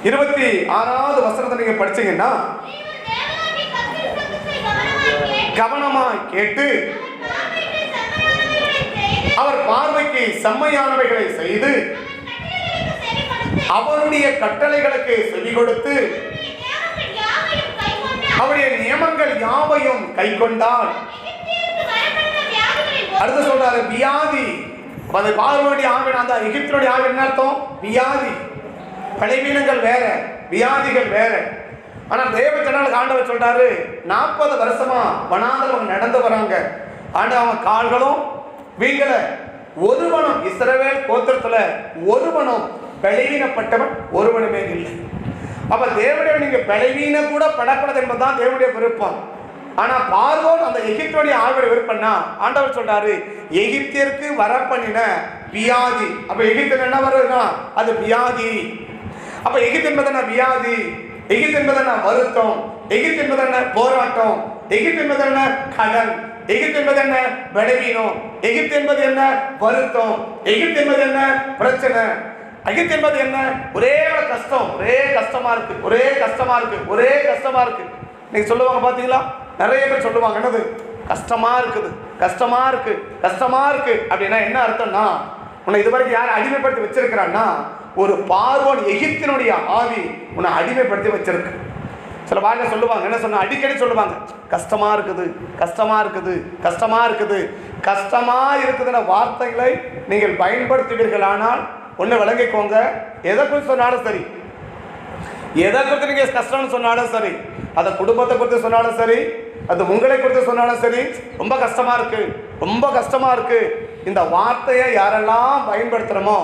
26வது வசனத்தை நீங்க படிச்சீங்கன்னா, கவனமா கேட்டு அவர் பார்வைக்கு செம்மையானவைகளை செய்து அவருடைய கட்டளைகளுக்கு செவி கொடுத்து அவருடைய நியமங்கள் யாவையும் கை கொண்டால். அடுத்து சொல்றாரு வியாதி. பார்வோனுடைய ஆவின் அந்த எகிப்தினுடைய ஆவி என்ன அர்த்தம்? வியாதி. பலவீனங்கள் வேற, வியாதிகள் வேற. ஆனா தேவ ஜனங்களுக்கு ஆண்டவர் சொல்றாரு, 40 வருஷமா வனாந்தரம் நடந்து வராங்க. ஆண்டு அவங்க கால்களும் வீங்கல. ஒருவனும் இஸ்ரவேல் கோத்திரத்துல ஒருவனும் பலவீனப்பட்டவன் ஒருவனுமே இல்லை. அப்ப தேவனுடைய நீங்க பலவீன கூட படக்கூடாது என்பதுதான் தேவனுடைய விருப்பம். ஆனா பார்வோன் அந்த எகிப்தினுடைய ஆவியோட விருப்பம்னா ஆண்டவர் சொல்றாரு, எகிப்திற்கு வரப்பண்ணின வியாதி. அப்ப எகிப்து என்ன வருதுன்னா அது வியாதி. அப்ப எகிப்து என்பது என்ன? வியாதி. எகிப்து என்பது என்ன? வருத்தம். எகிப்து என்பது என்ன? போராட்டம். எகிப்து என்பது என்ன? கடன். எகிப்து என்பது என்ன? பலவீனம். எகிப்து என்பது என்ன? வருத்தம். எகிப்து என்பது என்ன? பிரச்சனை. எகிப்து என்பது என்ன? ஒரே கஷ்டம், ஒரே கஷ்டமா இருக்கு, ஒரே கஷ்டமா இருக்கு, ஒரே கஷ்டமா இருக்கு. நீங்க சொல்லுவாங்க பாத்தீங்களா, நிறைய பேர் சொல்லுவாங்க, என்னது கஷ்டமா இருக்குது, கஷ்டமா இருக்கு, கஷ்டமா இருக்கு. அப்படின்னா என்ன அர்த்தம்னா, உன்னை இதுவரைக்கும் யார் அடிமைப்படுத்தி வச்சிருக்கிறான்னா, ஒரு பார்வோன் எகிப்தினுடைய ஆவி உன்னை அடிமைப்படுத்தி வச்சிருக்கு. சில வாங்க சொல்லுவாங்க, என்ன சொன்னா, அடிக்கடி சொல்லுவாங்க, கஷ்டமா இருக்குது, கஷ்டமா இருக்குது, கஷ்டமா இருக்குது. கஷ்டமா இருக்குதுன்ற வார்த்தைகளை நீங்கள் பயன்படுத்துவீர்கள். ஆனால் ஒன்று விளங்கிக்கோங்க, எதை குறித்து சொன்னாலும் சரி, எதை குறித்து நீங்க கஷ்டம்னு சொன்னாலும் சரி, அதை குடும்பத்தை குறித்து சொன்னாலும் சரி, அது உங்களை குறித்து சொன்னாலும் சரி, ரொம்ப கஷ்டமா இருக்கு, ரொம்ப கஷ்டமா இருக்கு, இந்த வார்த்தையை யாரெல்லாம் பயன்படுத்துறோமோ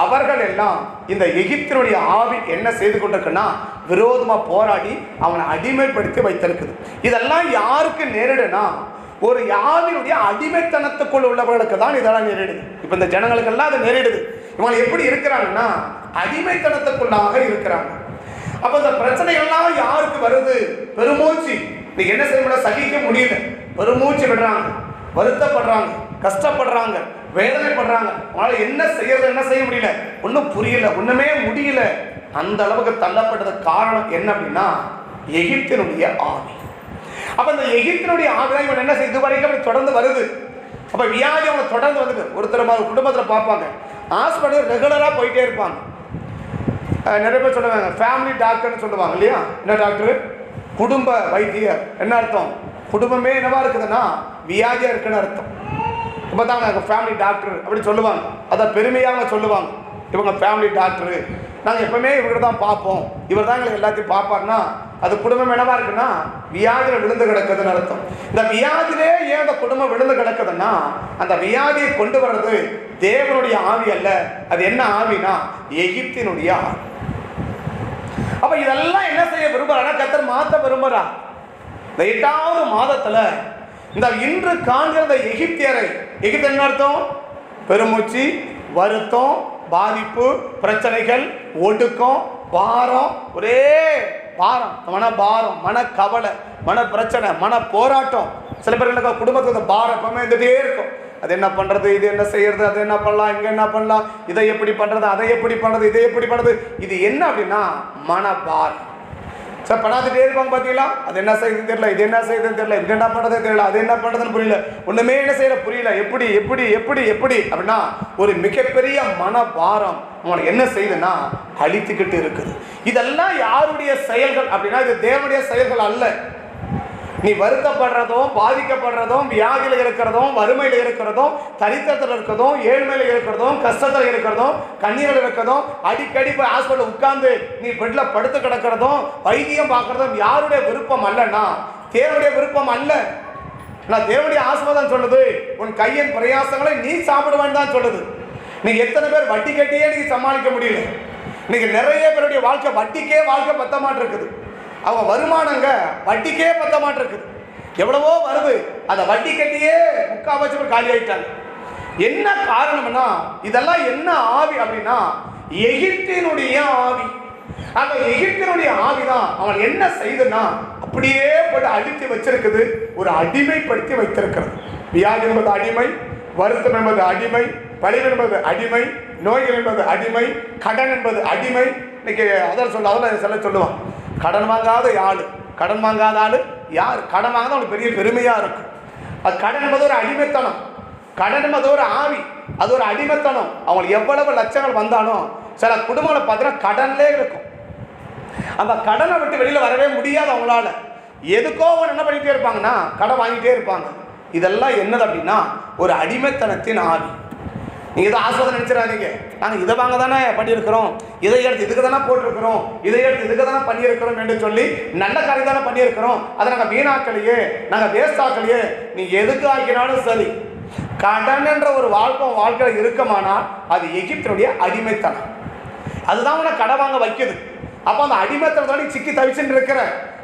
அவர்கள் எல்லாம் இந்த எகிப்தினுடைய ஆவி என்ன செய்து கொண்டிருக்குன்னா விரோதமா போராடி அவனை அடிமைப்படுத்தி வைத்திருக்குது. இதெல்லாம் யாருக்கு நேரிடுனா, ஒரு ஆவியினுடைய அடிமைத்தனத்துக்குள் உள்ளவர்களுக்கு தான் இதெல்லாம் நேரிடுது. இப்போ இந்த ஜனங்களுக்கெல்லாம் அது நேரிடுது. இவங்க எப்படி இருக்கிறாங்கன்னா அடிமைத்தனத்துக்குள்ளாக இருக்கிறாங்க. அப்போ இந்த பிரச்சனைகள்லாம் யாருக்கு வருது? பெருமூச்சு. இன்னைக்கு என்ன செய்ய முடியல, சகிக்க முடியல, பெருமூச்சு விடுறாங்க, வருத்தப்படுறாங்க, கஷ்டப்படுறாங்க, வேதனைப்படுறாங்க. அவங்களால என்ன செய்யறது, என்ன செய்ய முடியல, ஒன்றும் புரியல, ஒண்ணுமே முடியல. அந்த அளவுக்கு தள்ளப்பட்டது காரணம் என்ன அப்படின்னா எகிப்தினுடைய ஆவி. அப்ப இந்த எகிப்தினுடைய ஆவிதான் இவன் என்ன செய்ய இதுவரைக்கும் தொடர்ந்து வருது. அப்ப வியாதி அவங்க தொடர்ந்து வந்துட்டு ஒருத்தர் குடும்பத்தில் பார்ப்பாங்க, ஹாஸ்பிட்டல் ரெகுலரா போயிட்டே இருப்பாங்க. நிறைய பேர் சொல்லுவாங்க ஃபேமிலி டாக்டர்னு சொல்லுவாங்க இல்லையா? என்ன டாக்டர்? குடும்ப வைத்தியர். என்ன அர்த்தம்? குடும்பமே என்னவா இருக்குதுன்னா வியாதியா இருக்குன்னு அர்த்தம். இப்போ தான் நாங்கள் ஃபேமிலி டாக்டர் அப்படி சொல்லுவாங்க, அதை பெருமையாக சொல்லுவாங்க. இவங்க ஃபேமிலி டாக்டரு, நாங்கள் எப்பவுமே இவர்கிட்ட தான் பார்ப்போம், இவர் தான் எங்களுக்கு எல்லாத்தையும் பார்ப்பார்னா அது குடும்பம் என்னவா இருக்குன்னா வியாதியில் விழுந்து கிடக்குதுன்னு அர்த்தம். இந்த வியாதியிலே ஏன் அந்த குடும்பம் விழுந்து கிடக்குதுன்னா அந்த வியாதியை கொண்டு வர்றது தேவனுடைய ஆவி அல்ல. அது என்ன ஆவினா எகிப்தினுடைய ஆவி. அப்ப இதெல்லாம் என்ன செய்ய விரும்புறாங்கன்னா கர்த்தர் மாற்ற விரும்புறா. இந்த 8வது மாதத்துல இந்த இன்று காண்கிற இந்த எகிப்தியரை, எகிப்து என்ன அர்த்தம்? பெருமூச்சு, வருத்தம், பாதிப்பு, பிரச்சனைகள், ஒடுக்கம், பாரம், ஒரே பாரம், மன பாரம், மன கவலை, மன பிரச்சனை, மன போராட்டம். சில பேர்களுக்கு குடும்பத்துக்கு பாரம் எப்பவுமே இருந்துட்டே இருக்கும். அது என்ன பண்றது, இது என்ன செய்யறது, அது என்ன பண்ணலாம், இங்க என்ன பண்ணலாம், இதை எப்படி பண்றது, அதை எப்படி பண்றது, இதை எப்படி பண்றது, இது என்ன அப்படின்னா மனபாரம். சார் பண்ணாதுட்டே இருப்பாங்க பார்த்தீங்களா? அது என்ன செய்யுதுன்னு தெரியல, இது என்ன செய்யுதுன்னு தெரியல, இது என்ன பண்றதே தெரியல, அது என்ன பண்றதுன்னு புரியல, ஒண்ணுமே என்ன செய்யற புரியல, எப்படி எப்படி எப்படி எப்படி அப்படின்னா ஒரு மிகப்பெரிய மனபாரம் அவனை என்ன செய்யுதுன்னா அழித்துக்கிட்டு இருக்குது. இதெல்லாம் யாருடைய செயல்கள் அப்படின்னா இது தேவனுடைய செயல்கள் அல்ல. நீ வருத்தப்படுறதும், பாதிக்கப்படுறதும், வியாதியில் இருக்கிறதும், வறுமையில் இருக்கிறதும், தரித்திரத்தில் இருக்கிறதும், ஏழ்மையில் இருக்கிறதும், கஷ்டத்தில் இருக்கிறதும், கண்ணீரில் இருக்கிறதும், அடிக்கடி போய் ஹாஸ்பிட்டல் உட்கார்ந்து நீ பெட்ல படுத்து கிடக்கிறதும், வைத்தியம் பார்க்கறதும் யாருடைய விருப்பம் அல்லன்னா தேவனுடைய விருப்பம் அல்ல. நான் தேவனுடைய ஆசீர்வாதம் சொல்லுது, உன் கையின் பிரயாசங்களை நீ சாப்பிடுவேன்னு தான் சொல்லுது. நீங்க எத்தனை பேர் வட்டி கட்டியே நீங்க சமாளிக்க முடியல. இன்னைக்கு நிறைய பேருடைய வாழ்க்கை வட்டிக்கே வாழ்க்கை பத்த மாட்டிருக்குது. அவங்க வருமானங்க வட்டிக்கே பத்த மாட்டிருக்குது. எவ்வளவோ வருது, அந்த வட்டி கட்டியே முக்கால்வாசி பேர் காலி ஆயிட்டாங்க. என்ன காரணம்னா இதெல்லாம் என்ன ஆவி அப்படின்னா எகிப்தினுடைய ஆவி. அந்த எகிப்தினுடைய ஆவிதான் அவன் என்ன செய்துன்னா அப்படியே போட்டு அடித்து வச்சிருக்குது, ஒரு அடிமைப்படுத்தி வைத்திருக்கிறது. வியாதி என்பது அடிமை, வருத்தம் என்பது அடிமை, பழிவு என்பது அடிமை, நோய்கள் என்பது அடிமை, கடன் என்பது அடிமை. இன்னைக்கு அதில் சில சொல்லுவான் கடன் வாங்காத ஆளு, கடன் வாங்காத ஆளு யார்? கடன் வாங்காத அவனுக்கு பெரிய பெருமையா இருக்கும். அது கடன் என்பது ஒரு அடிமைத்தனம், கடன் என்பது ஒரு ஆவி, அது ஒரு அடிமைத்தனம். அவங்களுக்கு எவ்வளவு லட்சங்கள் வந்தாலும் சில குடும்பங்களை பார்த்தீங்கன்னா கடன்லே இருக்கும். அந்த கடனை விட்டு வெளியில வரவே முடியாது அவங்களால. எதுக்கோ என்ன பண்ணிட்டே இருப்பாங்கன்னா கடன் வாங்கிட்டே இருப்பாங்க. இதெல்லாம் என்னது அப்படின்னா ஒரு அடிமைத்தனத்தின் ஆவி. நீங்க இதை ஆஸ்வாதம் நினைச்சிடாதீங்க, நாங்கள் இதை வாங்க தானே பண்ணியிருக்கிறோம், இதை எடுத்து இதுக்கு தானே போட்டிருக்கிறோம், இதை எடுத்து இதுக்கு தானே பண்ணியிருக்கிறோம் என்று சொல்லி நல்ல காரியம் தானே பண்ணியிருக்கிறோம், அதை நாங்கள் வீணாக்கலையே, நாங்கள் வேஸ்ட் ஆக்கலையே. நீ எதுக்கு ஆக்கினாலும் சரி, கடன் என்ற ஒரு வாழ்க்கையில் இருக்குமானால் அது எகிப்தினுடைய அடிமைத்தனம். அதுதான் உன்னை கடன் வாங்க வைக்குது. அப்போ அந்த அடிமைத்தனத்தோட நீ சிக்கி தவிச்சுட்டு இருக்கிற.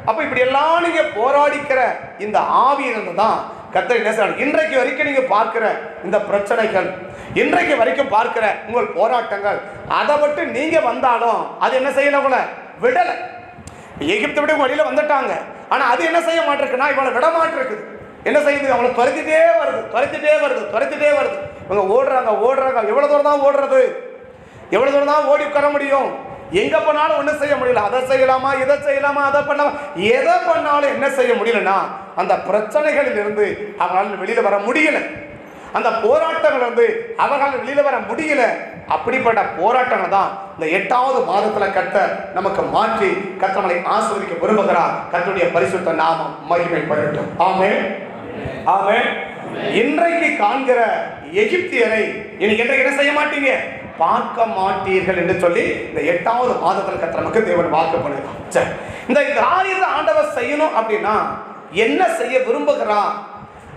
அப்போ இப்படி எல்லாம் நீங்க போராடிக்கிற இந்த ஆவி இருந்துதான் கர்த்தர் என்ன செய்யணும். இன்றைக்கு வரைக்கும் நீங்க பார்க்கிற இந்த பிரச்சனைகள், இன்றைக்கு வரைக்கும் பார்க்கிற உங்கள் போராட்டங்கள், அதை விட்டு நீங்க வந்தாலும் அது என்ன செய்யணும், உங்களை விடலை. எகிப்தை விட்டு வழியில வந்துட்டாங்க, ஆனா அது என்ன செய்ய மாட்டிருக்குன்னா இவங்களை விட மாட்டிருக்குது. என்ன செய்யுது, அவங்களை துரத்திட்டே வருது, துரத்திட்டே வருது, துரத்திட்டே வருது. இவங்க ஓடுறாங்க ஓடுறாங்க. எவ்வளவு தூரம் தான் ஓடுறது, எவ்வளவு தூரம் தான் ஓடி உட்கார முடியும்? எங்க பண்ணாலும் ஒன்றும் செய்ய முடியல. அதை செய்யலாமா, இதை செய்யலாமா, அதை பண்ணலாமா, எதை பண்ணாலும் என்ன செய்ய முடியலன்னா அந்த பிரச்சனைகளில் இருந்து அவங்களால வெளியில வர முடியல. அந்த போராட்டங்கள் இருந்து அவர்களால் வெளியில வர முடியல. அப்படிப்பட்ட போராட்டங்கள் தான் இந்த 8வது மாதத்துல கர்த்தர் நமக்கு மாற்றி கர்த்தர் நம்மை ஆசீர்வதிக்க விரும்புகிறார். கர்த்தருடைய பரிசுத்த நாமம் மகிமைப்படட்டும். ஆமென், ஆமென். இன்றைக்கு காண்கிற எகிப்தியரை இன்னைக்கு என்ன செய்ய மாட்டீங்க, பார்க்க மாட்டீர்கள் என்று சொல்லி இந்த 8வது மாதத்தில் கர்த்தர் நமக்கு தேவன் வாக்கு பண்ணுகிறார். இந்த காரியத்தை ஆண்டவர் செய்யணும் அப்படின்னா என்ன செய்ய விரும்புகிறார்?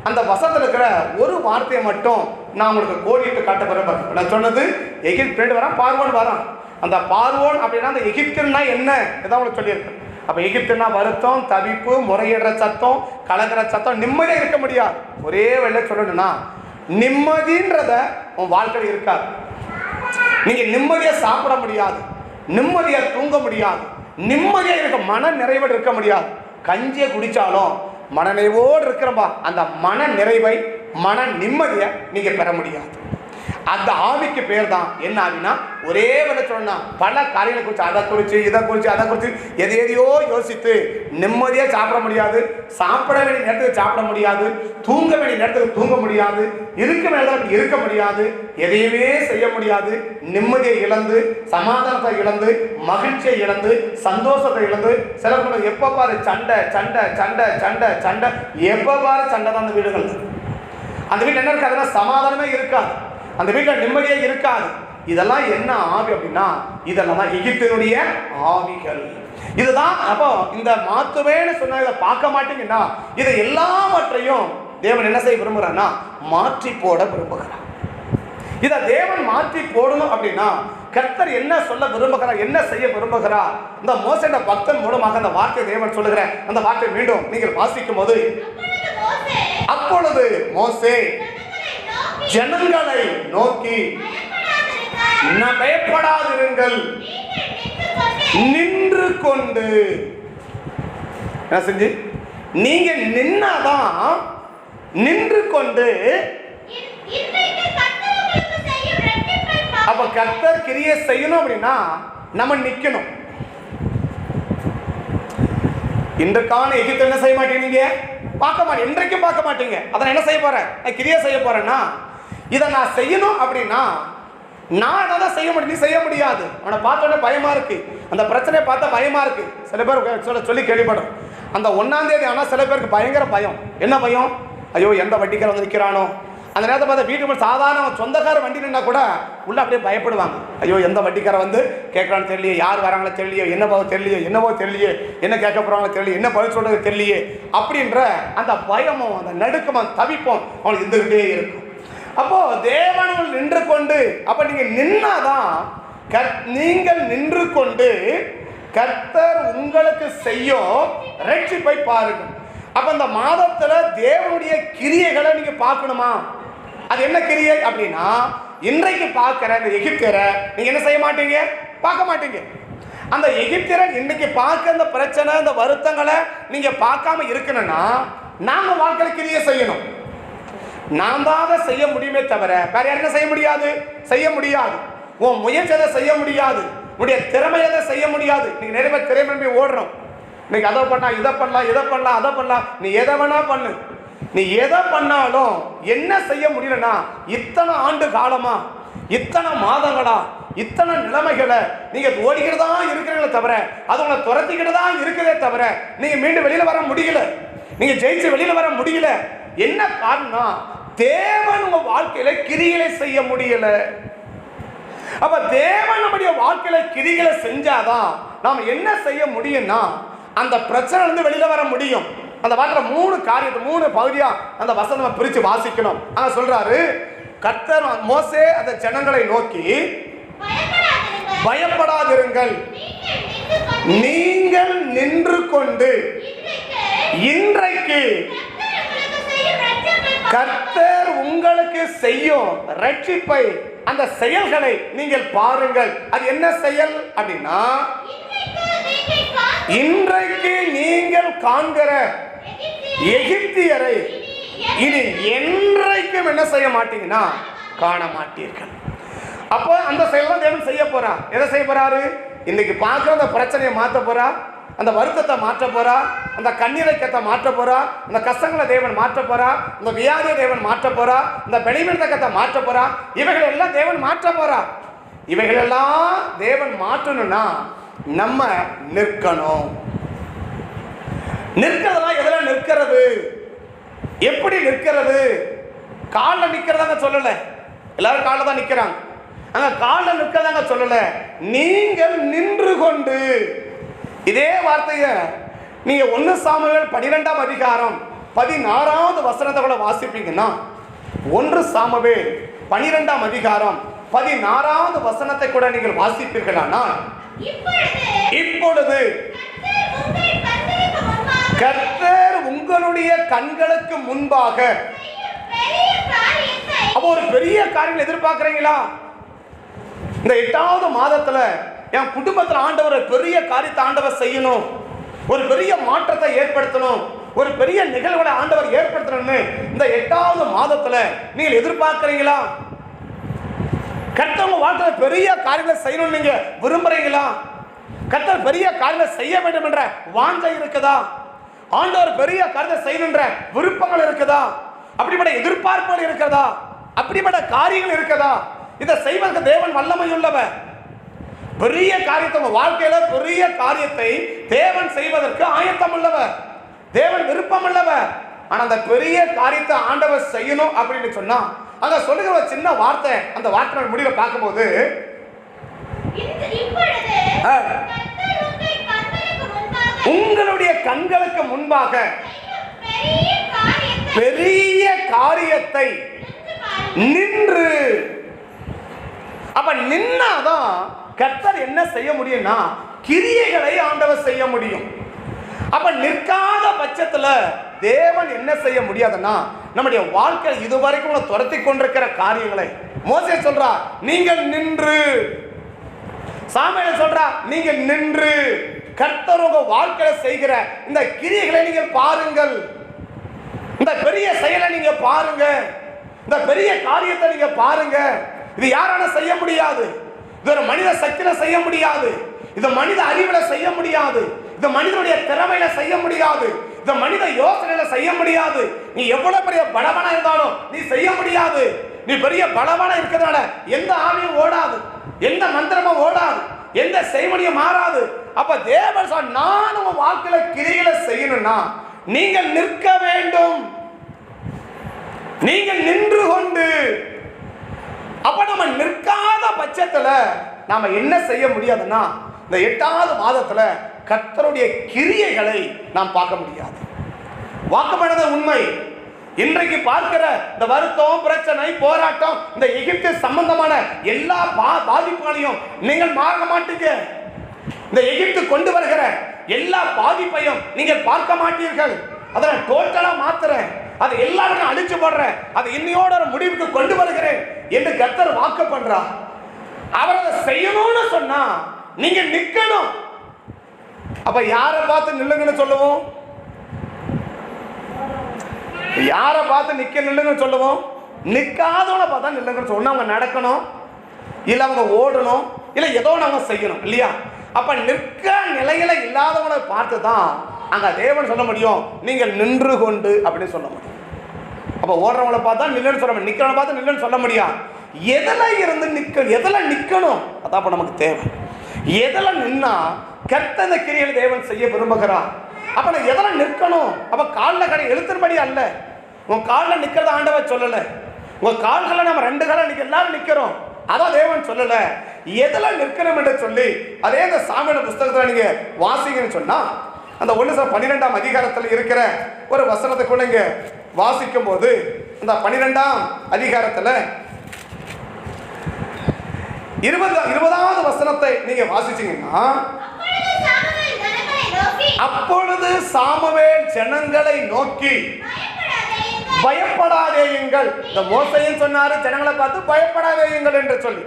அந்த வசனத்தில் இருக்கிற ஒரு வார்த்தையை மட்டும் நான் உங்களுக்கு கோடிட்டு காட்ட விரும்புகிறேன். நான் சொன்னது எகிப்து வரான், பார்வோன் வரான். அந்த பார்வோன் அப்படின்னா அந்த எகிப்தியன்னா என்ன இதான் உங்களுக்கு சொல்லியிருக்கேன். அப்ப எகிப்துனா வருத்தம், தவிப்பு, முறையிடுற சத்தம், கலக்கிற சத்தம், நிம்மதியா இருக்க முடியாது. ஒரே வேளை சொல்லணும்னா நிம்மதின்றத உன் வாழ்க்கையில் இருக்காது. நீங்க நிம்மதியா சாப்பிட முடியாது, நிம்மதியா தூங்க முடியாது, நிம்மதியா இருக்க மன நிறைவோடு இருக்க முடியாது. கஞ்சியை குடிச்சாலும் மனநிறைவோடு இருக்கிறப்பா அந்த மன நிறைவை, மன நிம்மதியை நீங்க பெற முடியாது. அந்த ஆவிக்கு பேர் தான் என்ன ஆவினா ஒரே வேளை சொன்னா பல காரியங்களை குறித்து, அதை குறித்து இதை குறித்து அதை குறித்து எதையோ யோசித்து நிம்மதியா சாப்பிட முடியாது, சாப்பிட வேண்டிய நேரத்துக்கு சாப்பிட முடியாது, தூங்க வேண்டிய நேரத்துக்கு தூங்க முடியாது, இருக்க வேண்டிய இருக்க முடியாது, எதையுமே செய்ய முடியாது. நிம்மதியை இழந்து, சமாதானத்தை இழந்து, மகிழ்ச்சியை இழந்து, சந்தோஷத்தை இழந்து, சில பேர் எப்ப பாரு சண்டை சண்டை சண்டை சண்டை சண்டை, எப்ப பாரு சண்டை தான் அந்த வீடுகள். அந்த வீட்டில் என்ன இருக்காதுன்னா சமாதானமே இருக்காது, அந்த வீட்டில் நிம்மதியே இருக்காது. இதெல்லாம் என்ன ஆவி அப்படின்னா இதெல்லாம் தான் எகிப்தினுடைய ஆவிகள். இதுதான். அப்போ இந்த மாத்துவேன்னு சொன்ன இதை பார்க்க மாட்டீங்கன்னா இதை எல்லாவற்றையும் தேவன் என்ன செய்ய விரும்புகிறான்னா மாற்றி போட விரும்புகிறார். இதை தேவன் மாற்றி போடணும் அப்படின்னா கர்த்தர் என்ன சொல்ல விரும்புகிறார், என்ன செய்ய விரும்புகிறார்? இந்த மோசே பக்தன் மூலமாக அந்த வார்த்தை தேவன் சொல்லுகிற அந்த வார்த்தை மீண்டும் நீங்கள் வாசிக்கும் போது, அப்பொழுது மோசே ஜனங்களை நோக்கி பயப்படாதிருங்கள், நின்று கொண்டு என்ன செஞ்சு நீங்க நின்னாதான் நின்று கொண்டு. அப்ப கர்த்தர் கிரியை செய்யணும் அப்படின்னா நம்ம நிக்கணும். இன்றைக்கான எகிப்து என்ன செய்ய மாட்டீங்க, பார்க்க மாட்டேன், இன்றைக்கும் பார்க்க மாட்டீங்க. அதை என்ன செய்ய போறேன், கிரியை செய்ய போறேன்னா இதை நான் செய்யணும் அப்படின்னா நான் தான் செய்ய முடியும், நீ செய்ய முடியாது. அவனை பார்த்தோன்னே பயமா இருக்கு, அந்த பிரச்சனையை பார்த்தா பயமா இருக்கு. சில பேர் சொல்லி கேள்விப்படும் அந்த 1ஆம் தேதி. ஆனால் சில பேருக்கு பயங்கர பயம். என்ன பயம்? ஐயோ எந்த வட்டிக்கார வந்து நிற்கிறானோ. அந்த நேரத்தை பார்த்தா வீட்டுக்கு சாதாரண சொந்தக்கார வண்டி நின்னா கூட உள்ள அப்படியே பயப்படுவாங்க. ஐயோ எந்த வட்டிக்கார வந்து கேட்கறான்னு தெரியலையே, யார் வராங்களோ தெரியலையோ, என்னவோ தெரியலையே, என்னவோ தெரியலையே, என்ன கேட்க போறாங்களோ தெரியலையே, என்ன பதில் சொல்றது தெரியலையே அப்படின்ற அந்த பயமும் அந்த நடுக்கமும் தவிப்போம் அவனுக்கு இருந்துகிட்டே இருக்கும். அப்போ தேவனுள் நின்று கொண்டு, அப்ப நீங்க நின்னாதான் நீங்கள் நின்று கொண்டு கர்த்தர் உங்களுக்கு செய்யும் ரட்சிப்பை பாருங்கள். அப்ப இந்த மாதத்துல தேவனுடைய கிரியைகளை நீங்க பார்க்கணுமா? அது என்ன கிரியை அப்படின்னா இன்றைக்கு பார்க்கிற இந்த எகிப்தியரை நீங்க என்ன செய்ய மாட்டீங்க, பார்க்க மாட்டீங்க. அந்த எகிப்தியரை இன்னைக்கு பார்க்க அந்த பிரச்சனை, இந்த வருத்தங்களை நீங்க பார்க்காம இருக்கணும்னா நாம வாழ்க்கையில கிரியை செய்யணும். நாம் தான் செய்ய முடியுமே தவிர வேற யாரும் செய்ய முடியாது, செய்ய முடியாது. உன் முயற்சியை செய்ய முடியாது, உன்னுடைய திறமையை செய்ய முடியாது. நீங்க நிறைய பேர் திறமை ஓடுறோம், இன்னைக்கு அதை பண்ணா இதை பண்ணலாம், இதை பண்ணலாம், அதை பண்ணலாம். நீ எதை வேணா பண்ணு, நீ எதை பண்ணாலும் என்ன செய்ய முடியலன்னா இத்தனை ஆண்டு காலமா, இத்தனை மாதங்களா, இத்தனை நிலைமைகளை நீங்க ஓடிக்கிட்டு தான் இருக்கிறீங்களே தவிர, அது உங்களை துரத்திக்கிட்டு தான் இருக்குதே தவிர நீங்க மீண்டும் வெளியில வர முடியல, நீங்க ஜெயிச்சு வெளியில வர முடியல. என்ன காரணம்? தேவன் உங்க வாழ்க்கையில கிரிகளை செய்ய முடியல. அப்ப தேவன் நம்முடைய வாழ்க்கையில கிரிகளை செஞ்சாதான் நாம என்ன செய்ய முடியும்னா அந்த பிரச்சனை இருந்து வெளியில வர முடியும். அந்த வார்த்தை 3 காரியத்தை 3 பகுதியா அந்த வசனம் பிரிச்சு வாசிக்கணும். அங்க சொல்றாரு, கர்த்தர் மோசே அந்த ஜனங்களை நோக்கி பயப்படாதிருங்கள், நீங்கள் நின்று கொண்டு இன்றைக்கு கர்த்தர் உங்களுக்கு செய்யும் ரட்சிப்பை, அந்த செயல்களை நீங்கள் பாருங்கள். அது என்ன செயல் அப்படின்னா இன்றைக்கு நீங்கள் காண்கிற எகிப்தியரை இனி என்றைக்கும் என்ன செய்ய மாட்டீங்கன்னா காண மாட்டீர்கள். அப்போ அந்த செயல் தேவன் செய்ய போறா. எதை செய்ய போறாரு? இன்னைக்கு பார்க்கிற அந்த பிரச்சனையை மாற்ற போறா, அந்த வருத்தத்தை மாற்ற போறா, அந்த கண்ணீரைக்கத்தை மாற்ற போறா, அந்த கஷ்டங்களை தேவன் மாற்ற போறா, இந்த வியாதியை தேவன் மாற்ற போறா, இந்த வெளிமண்டக்கத்தை மாற்ற போறா. இவைகள் எல்லாம் தேவன் மாற்ற போறா. இவைகள் எல்லாம் தேவன் மாற்றணும்னா நம்ம நிற்கணும். நிற்கிறதெல்லாம் எதெல்லாம் நிற்கிறது, எப்படி நிற்கிறது? காலில் நிற்கிறதாங்க சொல்லல, எல்லாரும் காலில் தான் நிற்கிறாங்க. அங்க காலில் நிற்கிறதாங்க சொல்லல, நீங்கள் நின்று கொண்டு. இதே வார்த்தைய நீங்க 1 சாமுவேல் 12ஆம் அதிகாரம் 16வது வசனத்தை கூட வாசிப்பீங்கன்னா 1 சாமுவேல் 12ஆம் அதிகாரம் 16வது வசனத்தை கூட நீங்கள் வாசிப்பீர்களானால், இப்பொழுது கர்த்தர் உங்களுடைய கண்களுக்கு முன்பாக. அப்போ ஒரு பெரிய காரியம் எதிர்பார்க்கிறீங்களா? இந்த 8வது மாதத்துல என் குடும்பத்தில் ஆண்டவர் பெரிய காரியத்தை ஆண்டவர் செய்யணும், ஒரு பெரிய மாற்றத்தை ஏற்படுத்தணும், ஒரு பெரிய நிகழ்வுகளை ஆண்டவர் ஏற்படுத்தணும்னு இந்த 8வது மாதத்துல நீங்கள் எதிர்பார்க்கிறீங்களா? கர்த்தர் உங்க வாழ்க்கையில பெரிய காரியங்களை செய்யணும் நீங்க விரும்புறீங்களா? கர்த்தர் பெரிய காரியங்களை செய்ய வேண்டும் என்ற வாஞ்சை இருக்குதா? ஆண்டவர் பெரிய காரியத்தை செய்யணுன்ற விருப்பங்கள் இருக்குதா? அப்படிப்பட்ட எதிர்பார்ப்புகள் இருக்கிறதா? அப்படிப்பட்ட காரியங்கள் இருக்கிறதா? இதை செய்வதற்கு தேவன் வல்லமை உள்ளவர். பெரிய காரியத்தை உங்க வாழ்க்கையில பெரிய காரியத்தை தேவன் செய்வதற்கு ஆயத்தம் உள்ளவர், தேவன் விருப்பம் உள்ளவர். ஆனா அந்த பெரிய காரியத்தை ஆண்டவர் செய்யணும் அப்படின்னு சொன்னா அங்க சொல்லுகிற ஒரு சின்ன வார்த்தை, அந்த வார்த்தை முடிவை பார்க்கும்போது உங்களுடைய கண்களுக்கு முன்பாக பெரிய காரியத்தை நின்று. அப்ப நின்னாதான் கர்த்தர் என்ன செய்ய முடியும்னா கிரியைகளை ஆண்டவர் செய்ய முடியும். அப்ப நிற்காத பட்சத்துல தேவன் என்ன செய்ய முடியாதுன்னா நம்முடைய வாழ்க்கை இதுவரைக்கும் துரத்தி கொண்டிருக்கிற காரியங்களை மோசே சொல்றா நீங்கள் நின்று, சாமுவேல் சொல்றா நீங்கள் நின்று கர்த்தர் உங்க வாழ்க்கையில செய்கிற இந்த கிரியைகளை நீங்கள் பாருங்கள், இந்த பெரிய செயலை நீங்க பாருங்க, இந்த பெரிய காரியத்தை நீங்க பாருங்க. இது யாரால செய்ய முடியாது, இது ஒரு மனித சக்தியில செய்ய முடியாது, இது மனித அறிவுல செய்ய முடியாது, இது மனிதனுடைய திறமையில செய்ய முடியாது, இந்த மனித யோசனையில செய்ய முடியாது. நீ எவ்வளவு பெரிய பலவானா இருந்தாலும் நீ செய்ய முடியாது. நீ பெரிய பலவானா இருக்கிறதுனால எந்த ஆவியும் ஓடாது, எந்த மந்திரமும் ஓடாது, எந்த செய்மொழியும் மாறாது. அப்ப தேவன் சொன்ன நான் உங்க வாழ்க்கையில கிரிகளை செய்யணும்னா நீங்கள் நிற்க வேண்டும், நீங்கள் நின்று கொண்டு. அப்ப நம்ம நிற்காத பட்சத்துல நாம என்ன செய்ய முடியாதுன்னா இந்த 8வது மாதத்துல கர்த்தருடைய கிரியைகளை நாம் பார்க்க முடியாது. வாக்குப்பட்டது உண்மை. இன்றைக்கு பார்க்கிற இந்த வருத்தம், பிரச்சனை, போராட்டம், இந்த எகிப்து சம்பந்தமான எல்லா பாதிப்புகளையும் நீங்கள் மாற மாட்டீங்க. இந்த எகிப்து கொண்டு வருகிற எல்லா பாதிப்பையும் நீங்கள் பார்க்க மாட்டீர்கள். அதை டோட்டலா மாத்துறேன், அதை எல்லாருக்கும் அழிச்சு போடுறேன், அதை இன்னையோட ஒரு முடிவுக்கு கொண்டு வருகிறேன் என்று கர்த்தர் வாக்கு பண்றார். அவர் அதை செய்யணும்னு சொன்னா நீங்க நிக்கணும். அப்ப யாரை பார்த்து நில்லுங்கன்னு சொல்லுவோம்? யாரை பார்த்து நிக்க நில்லுங்கன்னு சொல்லுவோம்? நிக்காதவனை பார்த்தா நில்லுங்கன்னு சொல்லணும். அவங்க நடக்கணும், இல்ல அவங்க ஓடணும், இல்ல ஏதோ அவங்க செய்யணும் இல்லையா? அப்ப நிற்க நிலையில இல்லாதவனை பார்த்து தான் அங்க தேவன் சொல்ல முடியும் நீங்கள் நின்று கொண்டு அப்படின்னு சொல்ல முடியும். அப்ப ஓடுறவங்களை பார்த்தா நில்லுன்னு சொல்ல முடியும், நிக்கிறவனை பார்த்து நில்லுன்னு சொல்ல முடியாது. எதுல இருந்து நிக்க, எதுல நிக்கணும் அதான் அப்ப நமக்கு தேவை. எதுல நின்னா கர்த்தர் இந்த கிரியைகளை தேவன் செய்ய விரும்புகிறார். அப்ப நான் எதுல நிற்கணும்? அப்ப காலில் கடை எழுத்தின்படி அல்ல, உன் காலில் நிக்கிறத ஆண்டவர் சொல்லல. உங்க கால்களை நம்ம 2 காலம் இன்னைக்கு எல்லாரும் நிக்கிறோம், அதான் தேவன் சொல்லல. எதுல நிற்கணும் என்று சொல்லி அதே இந்த சாமுவேல் புஸ்தகத்துல நீங்க வாசிங்கன்னு சொன்னா அந்த 1 அதிகாரத்தில் இருக்கிற ஒரு வசனத்துக்குள்ள இங்க வாசிக்கும் போது அந்த 12ஆம் அதிகாரத்துல 20வது வசனத்தை நீங்க வாசிச்சீங்கன்னா அப்பொழுது சாமுவேல் ஜனங்களை நோக்கி பயப்படாதேயுங்கள். இந்த மோசேயும் சொன்னாரு ஜனங்களை பார்த்து பயப்படாதேயுங்கள் என்று சொல்லி,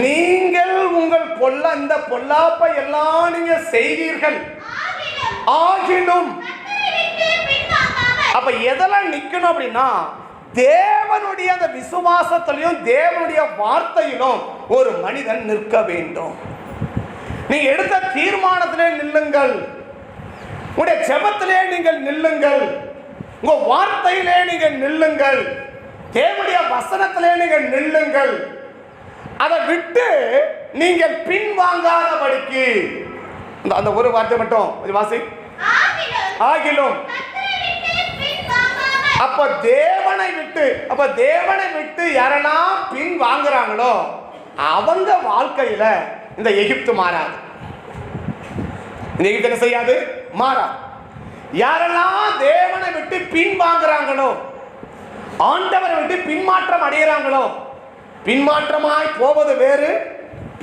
நீங்கள் உங்கள் இந்த பொல்லாப்பை எல்லாம் நீங்க செய்தீர்கள் ஆகிலும். அப்ப எதெல்லாம் நிக்கணும் அப்படின்னா தேவனுடைய அந்த விசுவாசத்திலும் தேவனுடைய வார்த்தையிலும் ஒரு மனிதன் நிற்க வேண்டும். நீங்க எடுத்த தீர்மானத்திலே நில்லுங்கள், உங்களுடைய ஜெபத்திலே நீங்கள் நில்லுங்கள், உங்க வார்த்தையிலே நீங்கள் நில்லுங்கள், தேவனுடைய வசனத்திலே நீங்கள் நில்லுங்கள். அதை விட்டு நீங்கள் பின்வாங்காதபடிக்கு அந்த ஒரு வார்த்தை மட்டும் வாசி, ஆகிலும். அப்ப தேவனை விட்டு யாரெல்லாம் பின் வாங்குறாங்களோ அவங்க வாழ்க்கையில இந்த எகிப்து மாறாது. இந்த எகிப்து என்ன செய்யாது? மாறாது. யாரெல்லாம் தேவனை விட்டு பின் வாங்குறாங்களோ, ஆண்டவரை விட்டு பின்மாற்றம் அடைகிறாங்களோ, பின்மாற்றமாய் போவது வேறு,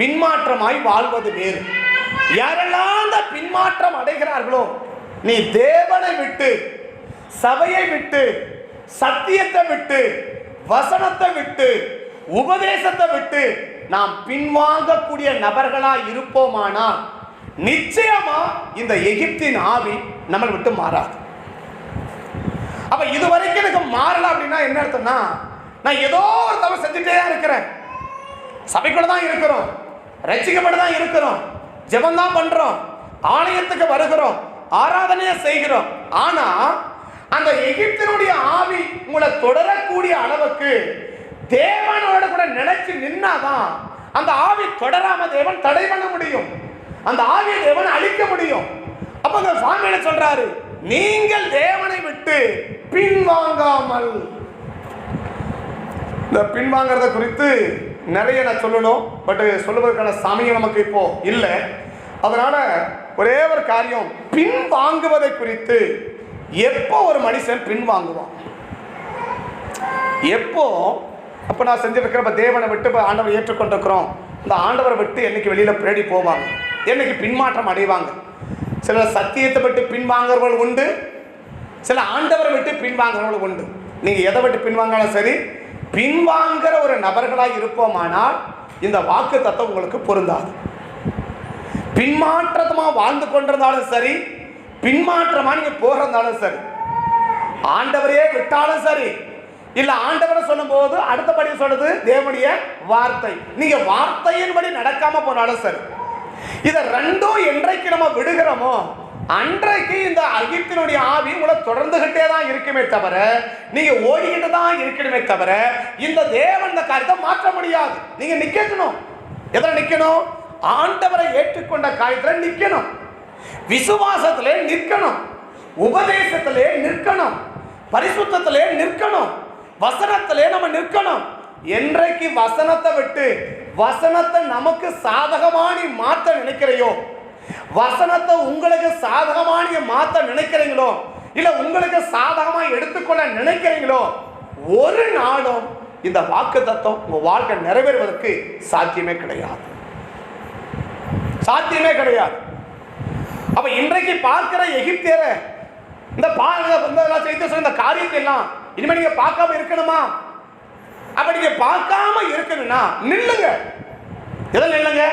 பின்மாற்றமாய் வாழ்வது வேறு. யாரெல்லாம் அந்த பின்மாற்றம் அடைகிறார்களோ, நீ தேவனை விட்டு, சபையை விட்டு, சத்தியத்தை விட்டு, வசனத்தை விட்டு, உபதேசத்தை விட்டு நாம் பின்வாங்கக்கூடிய நபர்களா இருப்போமானால் நிச்சயமா இந்த எகிப்தின் ஆவி நம்மளை விட்டு மாறாது. அப்ப இதுவரைக்கும் எனக்கு மாறல அப்படின்னா என்ன அர்த்தம்னா, நான் ஏதோ ஒரு தவறு செஞ்சுட்டே தான் இருக்கிறேன், சபைக்குள்ள தான் இருக்கிறோம், ரட்சிக்கப்பட்டு தான் இருக்கிறோம், ஜெபம் தான் பண்றோம், ஆலயத்துக்கு வருகிறோம், ஆராதனையை செய்கிறோம். ஆனா அந்த எகிப்தினுடைய ஆவி உங்களை தொடரக்கூடிய அளவுக்கு தேவனோட கூட நினைச்சு நின்னாதான் அந்த ஆவி தொடராம தேவன் தடை பண்ண முடியும், அந்த ஆவியை தேவன் அழிக்க முடியும். அப்ப சுவாமி என்ன சொல்றாரு, நீங்கள் தேவனை விட்டு பின்வாங்காமல். இந்த பின்வாங்கிறத குறித்து நிறைய நான் சொல்லணும், பட் சொல்லுவதற்கான சமயம் நமக்கு இப்போ இல்லை. அதனால ஒரே ஒரு காரியம், பின்வாங்குவதை குறித்து எப்போ ஒரு மனுஷன் பின்வாங்குவான், எப்போ? அப்போ நான் செஞ்சிருக்கிற தேவனை விட்டு ஆண்டவரை ஏற்றுக்கொண்டிருக்கிறோம், இந்த ஆண்டவரை விட்டு என்னைக்கு வெளியில தேடி போவாங்க, என்னைக்கு பின்மாற்றம் அடைவாங்க. சில சத்தியத்தை விட்டு பின்வாங்குறவர்கள் உண்டு, சில ஆண்டவரை விட்டு பின்வாங்குறவர்கள் உண்டு. நீங்க எதை விட்டு பின்வாங்கினாலும் சரி, பின்வாங்குற ஒரு நபர்களாக இருப்போமானால் இந்த வாக்கு தத்துவம் உங்களுக்கு பொருந்தாது. பின்மாற்றமா வாழ்ந்து கொண்டிருந்தாலும் சரி, பின்மாற்றமா நீங்க போகிறதாலும் சரி, ஆண்டவரையே விட்டாலும் சரி, இல்ல ஆண்டவரை சொல்லும் போது அடுத்தபடி சொல்றது தேவனுடைய வார்த்தை, நீங்க வார்த்தையின்படி நடக்காம போனாலும் சரி, இதை ரெண்டும் என்றைக்கு நம்ம விடுகிறோமோ அன்றைக்கு இந்த எகிப்தினுடைய ஆவி உங்களை தொடர்ந்துகிட்டே தான் இருக்குமே தவிர, நீங்க ஓடிக்கிட்டு தான் இருக்கணுமே தவிர, இந்த தேவன் இந்த காரியத்தை மாற்ற முடியாது. நீங்க நிக்கணும். எதில் நிக்கணும்? ஆண்டவரை ஏற்றுக்கொண்ட காரியத்தில் நிக்கணும், விசுவாசத்திலே நிற்கணும், உபதேசத்திலே நிற்கணும், பரிசுத்தத்திலே நிற்கணும், வசனத்திலே நம்ம நிற்கணும். என்றைக்கு வசனத்தை விட்டு வசனத்தை நமக்கு சாதகமானி மாற்ற நினைக்கிறையோ, வசனத்தை உங்களுக்கு சாதகமானி மாற்ற நினைக்கிறீங்களோ, இல்ல உங்களுக்கு சாதகமா எடுத்துக்கொள்ள நினைக்கிறீங்களோ, ஒரு நாளும் இந்த வாக்கு தத்துவம் உங்க வாழ்க்கை நிறைவேறுவதற்கு சாத்தியமே கிடையாது, சாத்தியமே கிடையாது. அப்ப இன்றைக்கு பார்க்கிற எகிப்தியர இந்த இந்த காரியத்தை எல்லாம் இனிமே நீங்க பார்க்காம இருக்கணுமா? அப்ப நீங்க பார்க்காம இருக்கணும்னா நில்லுங்க. எதில் நில்லுங்க?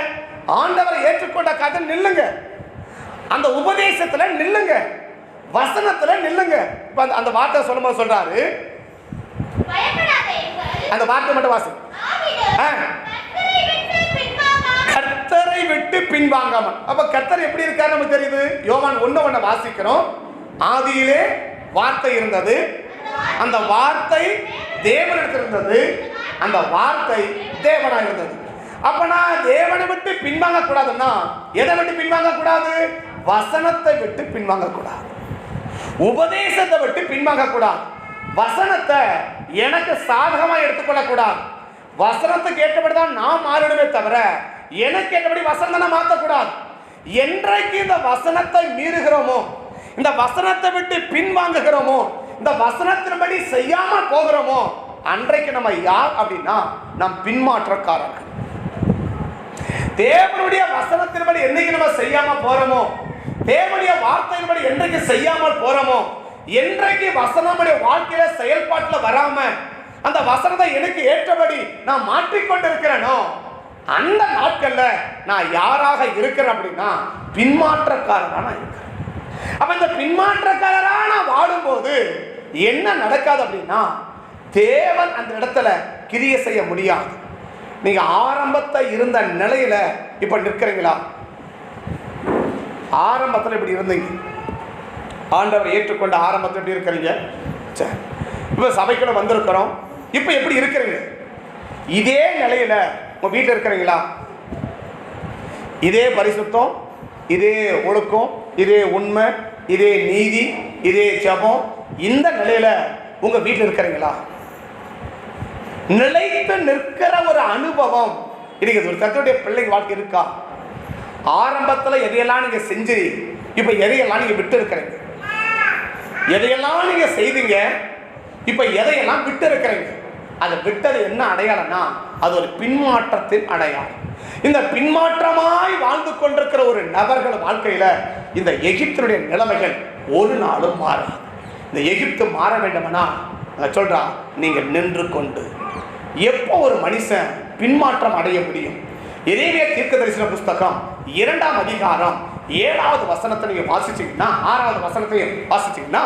ஆண்டவரை ஏற்றுக்கொண்ட கதை நில்லுங்க, அந்த உபதேசத்துல நில்லுங்க, வசனத்துல நில்லுங்க. அந்த வார்த்தை சொல்லும்போது சொல்றாரு, அந்த வார்த்தை மட்டும் வாசி, கர்த்தரை விட்டு பின்வாங்காம. அப்ப கர்த்தர் எப்படி இருக்காரு நமக்கு தெரியுது. யோவான் 1:1 வாசிக்கிறோம். ஆதியிலே வார்த்தை இருந்தது, அந்த வார்த்தை தேவனிடத்தில் இருந்தது, அந்த வார்த்தை தேவனா இருந்தது. அப்ப நான் தேவனை விட்டு பின்வாங்க கூடாதுன்னா எதை விட்டு பின்வாங்க கூடாது? வசனத்தை விட்டு பின்வாங்க கூடாது, உபதேசத்தை விட்டு பின்வாங்க கூடாது, வசனத்தை எனக்கு சாதகமா எடுத்துக்கொள்ள கூடாது. வசனத்துக்கு ஏற்றபடிதான் நான் மாறிடுமே தவிர எனக்கு ஏற்றபடி வசனத்தை மாற்றக்கூடாது. என்றைக்கு இந்த வசனத்தை மீறுகிறோமோ, இந்த வசனத்தை விட்டு பின்வாங்குகிறோமோ, இந்த வசனத்தின்படி செய்யாம போகிறோமோ, அன்றைக்கு நம்ம யார் அப்படின்னா நாம் பின்மாற்றக்காரர்கள். தேவனுடைய வசனத்தின்படி என்னைக்கு நம்ம செய்யாம போறோமோ, தேவனுடைய வார்த்தையின்படி என்றைக்கு செய்யாமல் போறோமோ, என்றைக்கு வசனமுடைய வாழ்க்கையில செயல்பாட்டில் வராம அந்த வசனத்தை எனக்கு ஏற்றபடி நான் மாற்றிக்கொண்டிருக்கிறேனோ, அந்த நாட்கள்ல நான் யாராக இருக்கிறேன் அப்படின்னா பின்மாற்றக்காரனா நான் இருக்கிறேன். அப்ப இந்த பின்மாற்றக்காரரா நான் வாழும்போது என்ன நடக்காது அப்படின்னா, தேவன் அந்த இடத்துல கிரியை செய்ய முடியாது. நீங்க ஆரம்பத்தை இருந்த நிலையில இப்ப நிற்கிறீங்களா? ஆரம்பத்தில் இப்படி இருந்தீங்க, ஆண்டவரை ஏற்றுக்கொண்ட ஆரம்பத்தில் எப்படி இருக்கிறீங்க? சரி, இப்ப சபைக்குள்ள வந்திருக்கிறோம், இப்ப எப்படி இருக்கிறீங்க? இதே நிலையில உங்க வீட்டில் இருக்கிறீங்களா? இதே பரிசுத்தம், இதே ஒழுக்கம், இதே உண்மை, இதே நீதி, இதே ஜெபம், இந்த நிலையில உங்க வீட்டில் இருக்கிறீங்களா? நிலைத்து நிற்கிற ஒரு அனுபவம் இன்னைக்கு ஒரு கர்த்தருடைய பிள்ளைங்க வாழ்க்கை இருக்கா? ஆரம்பத்தில் எதையெல்லாம் நீங்க செஞ்சு இப்ப எதையெல்லாம் நீங்க விட்டு இருக்கிறீங்க? எதையெல்லாம் நீங்க செய்தீங்க, இப்ப எதையெல்லாம் விட்டு இருக்கிறீங்க? அதை விட்டது என்ன அடையாளம்னா அது ஒரு பின்மாற்றத்தின் அடையாளம். இந்த பின்மாற்றமாய் வாழ்ந்து கொண்டிருக்கிற ஒரு நபர்கள் வாழ்க்கையில இந்த எகிப்தினுடைய நிலைமைகள் ஒரு நாளும் மாறாது. இந்த எகிப்து மாற வேண்டும்னா சொல்றா, நீங்க நின்று கொண்டு. எப்போ ஒரு மனுஷன் பின்மாற்றம் அடைய முடியும்? எரேமியா தீர்க்கதரிசன புஸ்தகம் 2ஆம் அதிகாரம் 7வது வசனத்தை நீங்க வாசிச்சீங்கன்னா, 6வது வசனத்தையும் வாசிச்சீங்கன்னா,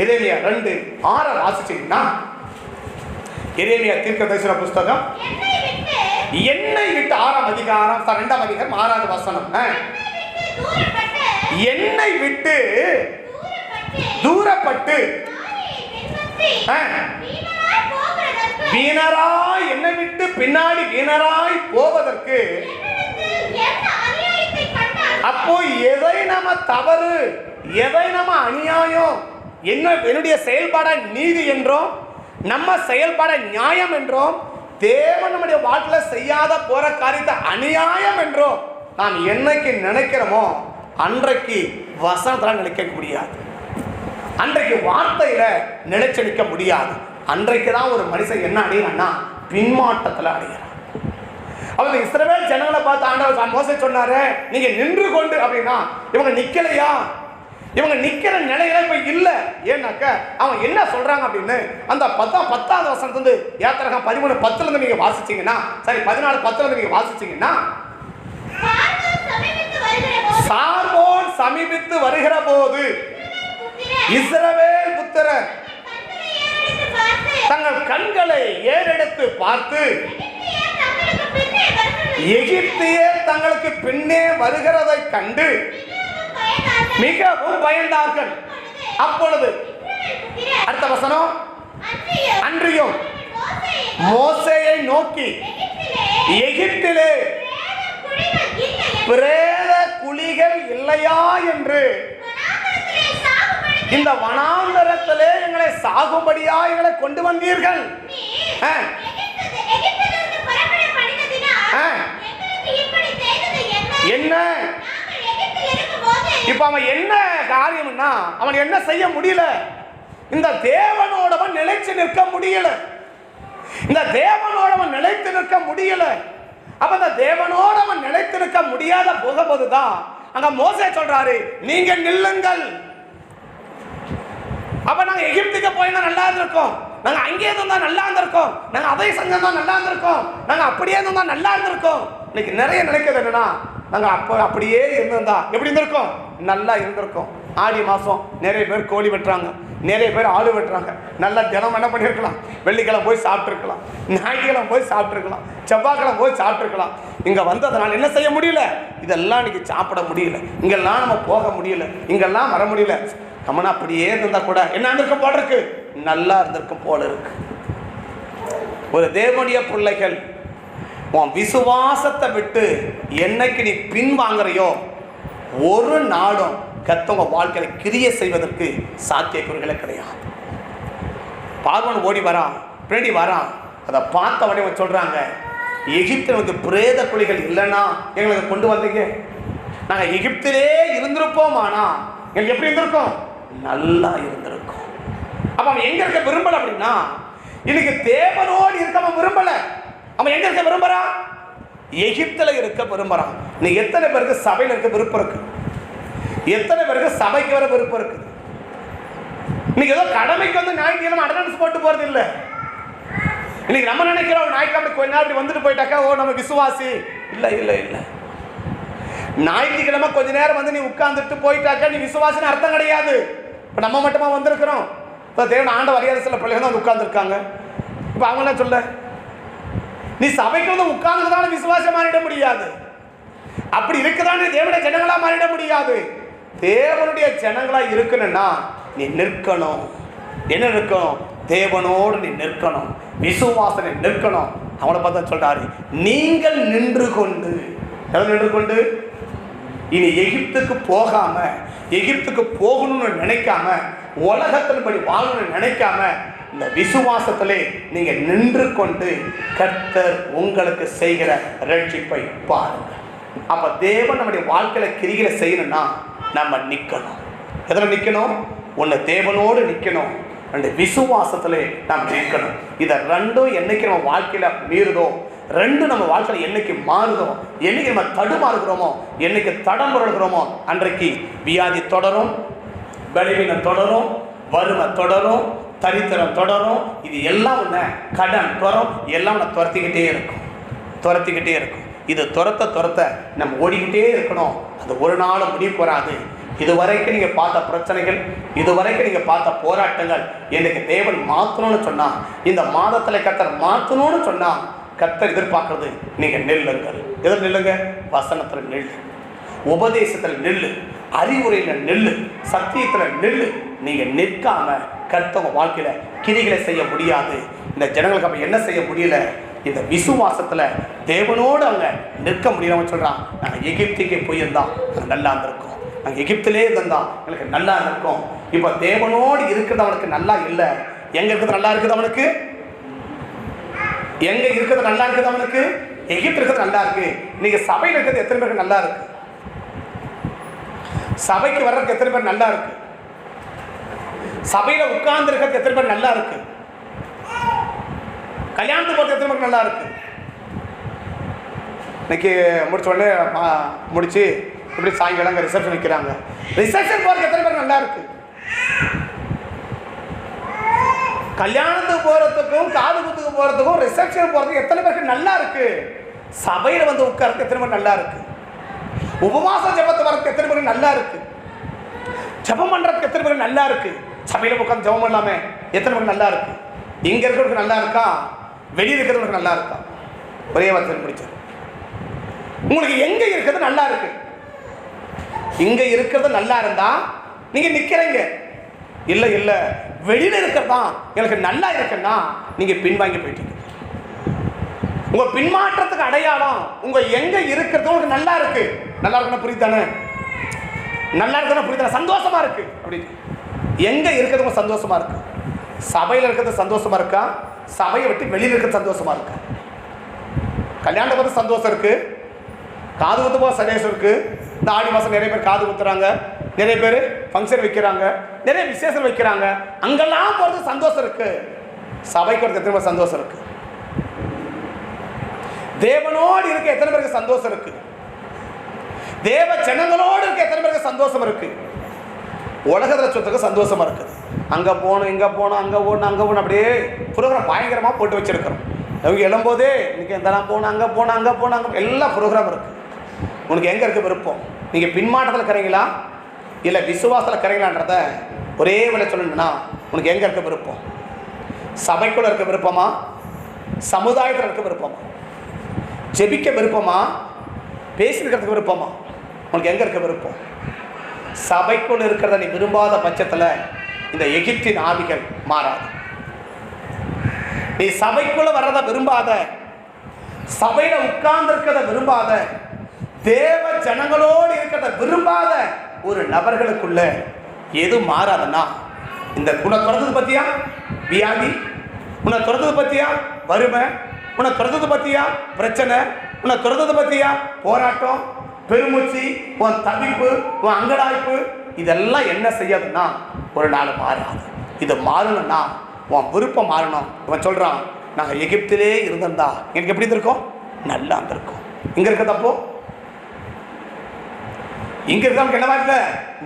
எரேமியா 2:6 வாசிச்சீங்கன்னா, எரேமியா தீர்க்கதரிசன புஸ்தகம் என்னை விட்டு 6ஆம் அதிகாரம் 2ஆம் அதிகாரம் 6வது வசனம், என்னை விட்டு தூரப்பட்டு வீணராய், என்னை விட்டு பின்னாடி வீணராய் போவதற்கு, அப்போ எதை நம்ம தவறு, எதை நம்ம அநியாயம், என்னுடைய செயல்பாட நீதி என்றோம், நம்ம செயல்பாட நியாயம் என்றோம், தேவன் நம்முடைய வாழ்க்கையில செய்யாத போற காரியத்தை அநியாயம் என்றோம் நாம் என்னைக்கு நினைக்கிறோமோ அன்றைக்கு வசனத்தில் நினைக்க முடியாது, அன்றைக்கு வார்த்தையில நிலைச்சு நிற்க முடியாது. அன்றைக்கு தான் ஒரு மனுஷன் என்ன அடையிறான்னா பின்மாற்றத்தில் அடைகிறான். அவங்க இஸ்ரவேல் ஜனங்களை பார்த்து ஆண்டவர் மோசே சொன்னாரு, நீங்க நின்று கொண்டு அப்படின்னா இவங்க நிக்கலையா? இவங்க நிக்கிற நிலையில போய் இல்ல. ஏன்னாக்க அவங்க என்ன சொல்றாங்க அப்படின்னு அந்த 10வது வசனத்துல யாத்திராகமம் 13:10 நீங்க வாசிச்சீங்கன்னா, சரி 14:10 நீங்க வாசிச்சீங்கன்னா, சார்வோன் சமீபித்து வருகிற போது இஸ்ரவேல் புத்திரர் தங்கள் கண்களை ஏறெடுத்து பார்த்து எகிப்தியர் தங்களுக்கு பின்னே வருகிறதை கண்டு மிகவும் பயந்தார்கள். அப்பொழுது அடுத்த வசனம், அன்றியும் மோசேயை நோக்கி, எகிப்திலே பிரேத குழிகள் இல்லையா என்று இந்த வனாந்தரத்திலே எங்களை சாகும்படியா எங்களை கொண்டு வந்தீர்கள். என்ன இப்ப அவன் என்ன காரியம்னா, அவன் என்ன செய்ய முடியல? இந்த தேவனோடவன் நிலைச்சு நிற்க முடியல. இந்த தேவனோடவன் நிலைத்து நிற்க முடியல. அப்ப இந்த தேவனோடவன் நிலைத்து நிற்க முடியாத போகும்போதுதான் அங்க மோசே சொல்றாரு, நீங்க நில்லுங்கள். அப்ப நாங்க எகிப்துக்கு போயிருந்தா நல்லா இருந்திருக்கோம், நாங்க அங்கே இருந்தா நல்லா இருந்திருக்கோம், நாங்க அதை செஞ்சா நல்லா இருந்திருக்கோம், நாங்க அப்படியே இருந்தா நல்லா இருந்திருக்கோம். இன்னைக்கு நிறைய நினைக்கிறது என்னன்னா, நாங்க அப்படியே இருந்திருந்தா எப்படி இருந்திருக்கோம்? நல்லா இருந்திருக்கோம். ஆடி மாசம் நிறைய பேர் கோழி வெட்டுறாங்க, நிறைய பேர் ஆடு வெட்டுறாங்க. நல்லா தினம் என்ன பண்ணியிருக்கலாம்? வெள்ளிக்கிழமை போய் சாப்பிட்டுருக்கலாம், ஞாயிற்றுக்கிழமை போய் சாப்பிட்டுருக்கலாம், செவ்வாய்க்கிழமை போய் சாப்பிட்டுருக்கலாம். இங்கே வந்ததுனால என்ன செய்ய முடியல? இதெல்லாம் இன்னைக்கு சாப்பிட முடியல, இங்கெல்லாம் நம்ம போக முடியல, இங்கெல்லாம் வர முடியல. நம்மனா அப்படியே இருந்தா கூட என்ன இருந்திருக்கும் போல இருக்கு, நல்லா இருந்திருக்கும் போல இருக்கு. ஒரு தேவனுடைய பிள்ளைகள் உன் விசுவாசத்தை விட்டு என்னைக்கு நீ பின் வாங்குறையோ ஒரு நாளும் கர்த்தர் வாழ்க்கையில கிரியை செய்வதற்கு சாத்தியக்கூறுகளே கிடையாது. பார்வன் ஓடி வரான், பின்னாடி வரான். அதை பார்த்த உடனே சொல்றாங்க, எகிப்தில் வந்து பிரேத குழிகள் இல்லைன்னா எங்களுக்கு கொண்டு வந்தீங்க, நாங்கள் எகிப்திலே இருந்திருப்போம், ஆனா எங்களுக்கு எப்படி இருந்திருக்கோம்? நல்லா இருந்திருக்கும். அப்ப அவன் எங்க இருக்க விரும்பல அப்படின்னா, இன்னைக்கு தேவனோடு இருக்க அவன் விரும்பல. அவன் எங்க இருக்க விரும்புறான்? எகிப்துல இருக்க விரும்புறான். நீ எத்தனை பேருக்கு சபையில் இருக்க விருப்பம் இருக்கு? எத்தனை பேருக்கு சபைக்கு வர விருப்பம் இருக்கு? இன்னைக்கு ஏதோ கடமைக்கு வந்து ஞாயிற்றுக்கிழமை அட்டெண்டன்ஸ் போட்டு போறது இல்லை. இன்னைக்கு நம்ம நினைக்கிறோம் ஞாயிற்றுக்கிழமை கொஞ்ச நேரம் இப்படி வந்துட்டு போயிட்டாக்கா ஓ நம்ம விசுவாசி. இல்லை இல்லை இல்லை, ஞாயிற்றுக்கிழமை கொஞ்ச நேரம் வந்து நீ உட்கார்ந்துட்டு போயிட்டாக்கா நீ விசுவாசின்னு அர்த்தம் கிடையாது. இப்போ நம்ம மட்டுமா வந்திருக்கிறோம்? இப்போ தேவன் ஆண்ட அறியாத சில பிள்ளைகள் தான் வந்து உட்கார்ந்துருக்காங்க. இப்போ அவங்க என்ன சொல்ல, நீ சபைக்கு வந்து உட்கார்ந்துதான விசுவாசம் மாறிட முடியாது. அப்படி இருக்குதானே தேவனுடைய ஜனங்களா மாறிட முடியாது. தேவனுடைய ஜனங்களா இருக்கணும்னா நீ நிற்கணும். என்ன நிற்கணும்? தேவனோடு நீ நிற்கணும், விசுவாசனை நிற்கணும். அவனை பார்த்தா சொல்றாரு, நீங்கள் நின்று கொண்டு, நின்று கொண்டு இனி எகிப்துக்கு போகாம, எகிப்துக்கு போகணும்னு நினைக்காம, உலகத்தின்படி வாழணும்னு நினைக்காம இந்த விசுவாசத்திலே நீங்க நின்று கொண்டு கர்த்தர் உங்களுக்கு செய்கிற ரட்சிப்பை பாருங்க. அப்ப தேவன் நம்முடைய வாழ்க்கையில கிரிகளை செய்யணும்னா நம்ம நிக்கணும். எதில் நிக்கணும்? ஒன்னு தேவனோடு நிக்கணும், ரெண்டு விசுவாசத்திலே நாம் நிற்கணும். இதை ரெண்டும் என்னைக்கு நம்ம வாழ்க்கையில மீறுதோ ரெண்டு நம்ம வாழ்க்கையில் என்னைக்கு மாறுதோ, என்னைக்கு நம்ம தடுமாறுகிறோமோ, என்னைக்கு தடம் புரள்கிறோமோ, அன்றைக்கு வியாதி தொடரும், பலவீனம் தொடரும், வறுமை தொடரும், தரித்திரம் தொடரும். இது எல்லாம் ஒன்று, கடன் தொடரும், எல்லாம் ஒன்று துரத்திக்கிட்டே இருக்கும். இது துரத்த நம்ம ஓடிக்கிட்டே இருக்கணும். அது ஒரு நாளும் முடிவுக்கு வராது. இதுவரைக்கும் நீங்கள் பார்த்த பிரச்சனைகள், இதுவரைக்கும் நீங்கள் பார்த்த போராட்டங்கள் எனக்கு தேவன் மாற்றணும்னு சொன்னால், இந்த மாதத்தில் கர்த்தர் மாற்றணும்னு சொன்னால், கர்த்தர் எதிர்பார்க்கறது நீங்கள் நெல்லுங்கள். எதில் நெல்லுங்க? வசனத்தில் நெல், உபதேசத்தில் நெல், அறிவுரையில் நெல், சத்தியத்தில் நெல். நீங்கள் நிற்காம கர்த்தவங்க வாழ்க்கையில் கிரிகளை செய்ய முடியாது. இந்த ஜனங்களுக்கு அப்போ என்ன செய்ய முடியல? இந்த விசுவாசத்தில் தேவனோடு அவங்க நிற்க முடியலன்னு சொல்கிறான். நாங்கள் எகிப்துக்கு போயிருந்தோம், நாங்கள் நல்லா இருந்திருக்கோம். நாங்கள் எகிப்திலே இருந்தோம், எங்களுக்கு நல்லா இருந்திருக்கோம். இப்போ தேவனோடு இருக்கிறது அவனுக்கு நல்லா இல்லை. எங்கே இருக்கிறது நல்லா இருக்குது அவனுக்கு? எங்கே இருக்கிறது நல்லா இருக்குது அவனுக்கு? எகிப்து இருக்கிறது நல்லா இருக்கு. நீங்கள் சபையில் இருக்கிறது எத்தனை பேருக்கு நல்லா இருக்கு? சபைக்கு வர்றதுக்கு எத்தனை பேர் நல்லா இருக்கு? சபையில் உட்கார்ந்து இருக்கிறது எத்தனை பேர் நல்லா இருக்கு? கல்யாணத்துக்கு போகிறது எத்தனை பேருக்கு நல்லா இருக்கு? இன்னைக்கு முடிச்ச உடனே முடிச்சு இப்படி சாயங்காலம் அங்கே ரிசப்ஷன் வைக்கிறாங்க. ரிசப்ஷன் போகிறதுக்கு எத்தனை பேருக்கு நல்லா இருக்கு? கல்யாணத்துக்கு போகிறதுக்கும் காது குத்துக்கு போகிறதுக்கும் ரிசப்ஷன் போகிறதுக்கு எத்தனை பேருக்கு நல்லா இருக்கு? சபையில் வந்து உட்கார்றதுக்கு எத்தனை பேர் நல்லா இருக்கு? உபவாச ஜபத்தை வரதுக்கு எத்தனை பேருக்கு நல்லா இருக்கு? ஜபம் பண்ணுறதுக்கு எத்தனை பேருக்கு நல்லா இருக்கு? சபையில் உட்காந்து ஜபம் பண்ணலாமே எத்தனை பேருக்கு நல்லா இருக்கு? இங்கே இருக்கிறவங்களுக்கு நல்லா இருக்கா? வெளியில் இருக்கிறவங்களுக்கு நல்லா இருக்கா? ஒரே வார்த்தை பிடிச்சது. உங்களுக்கு எங்க இருக்கிறது நல்லா இருக்கு? இங்க இருக்கிறது நல்லா இருந்தா நீங்க நிக்கிறீங்க. இல்ல வெளியில இருக்கிறதா எனக்கு நல்லா இருக்குன்னா நீங்க பின்வாங்கி போயிட்டீங்க. உங்க பின்மாற்றத்துக்கு அடையாளம் உங்க எங்க இருக்கிறது உங்களுக்கு நல்லா இருக்கு. நல்லா இருக்குன்னா புரியுதானே? நல்லா இருக்குன்னா புரியுதானே? சந்தோஷமா இருக்கு. அப்படி எங்க இருக்கிறது உங்களுக்கு சந்தோஷமா இருக்கு? சபையில் இருக்கிறது சந்தோஷமா இருக்கா? சபையை விட்டு வெளியில் இருக்கிறது சந்தோஷமா இருக்கா? கல்யாணத்தை பார்த்து சந்தோஷம் இருக்கு, காது குத்து போக சந்தோஷம் இருக்கு. இந்த ஆடி மாதம் நிறைய பேர் காது குத்துறாங்க, நிறைய பேர் ஃபங்க்ஷன் வைக்கிறாங்க, நிறைய விசேஷம் வைக்கிறாங்க. அங்கெல்லாம் போகிறது சந்தோஷம் இருக்கு. சபைக்கு வரது எத்தனை பேர் சந்தோஷம் இருக்கு? தேவனோடு இருக்க எத்தனை பேருக்கு சந்தோஷம் இருக்கு? தேவ ஜனங்களோடு இருக்க எத்தனை பேருக்கு சந்தோஷம் இருக்கு? உலகத்தில் சொத்துக்கு சந்தோஷமா இருக்குது. அங்கே போகணும், இங்கே போகணும், அங்கே ஓடணும், அங்கே போகணும், அப்படியே ப்ரோக்ராம் பயங்கரமாக போட்டு வச்சிருக்கிறோம். அவங்க எழும்போதே இன்னைக்கு எந்தெல்லாம் போகணும், அங்கே போகணும், அங்கே போகணும், அங்கே எல்லா ப்ரோக்ராம் இருக்குது. உனக்கு எங்கே இருக்க விருப்பம்? நீங்கள் பின்மாற்றத்தில் இருக்கிறீங்களா இல்லை விசுவாசத்தில் இருக்கிறீங்களான்றத ஒரே வேலை சொல்லணும்னா உனக்கு எங்கே இருக்க விருப்பம்? சபைக்குள்ள இருக்க விருப்பமா? சமுதாயத்தில் இருக்க விருப்பமா? ஜெபிக்க விருப்பமா? பேசிக்கிறதுக்கு விருப்பமா? உனக்கு எங்கே இருக்க விருப்பம்? சபைக்குள் இருக்கிறத நீ விரும்பாத பட்சத்தில் இந்த எகிப்தின் ஆவிகள் மாறாது. நீ சபைக்குள்ள வர்றத விரும்பாத, சபையில உட்கார்ந்து இருக்கிறத விரும்பாத, தேவ ஜனங்களோடு இருக்கிறத விரும்பாத ஒரு நபர்களுக்குள்ள எது மாறாதுன்னா, இந்த உன்னை துறந்தது பத்தியா வியாதி, உன்னை துறந்தது பத்தியா வறுமை, உன்னை துறந்தது பத்தியா பிரச்சனை, உன்னை துறந்தது பத்தியா போராட்டம், பெருமூச்சு, உன் தவிப்பு, உன் அங்கடாய்ப்பு, இதெல்லாம் என்ன செய்யாதுன்னா ஒரு நாள் மாறாது. இது மாறணும்னா உன் விருப்பம் மாறணும். இவன் சொல்கிறான், நாங்கள் எகிப்திலே இருந்திருந்தா எனக்கு எப்படி இருந்திருக்கோம்? நல்லா இருந்திருக்கோம். இங்கே இருக்கிறதப்போ இங்கே இருக்கிறவனுக்கு என்னவா இல்லை?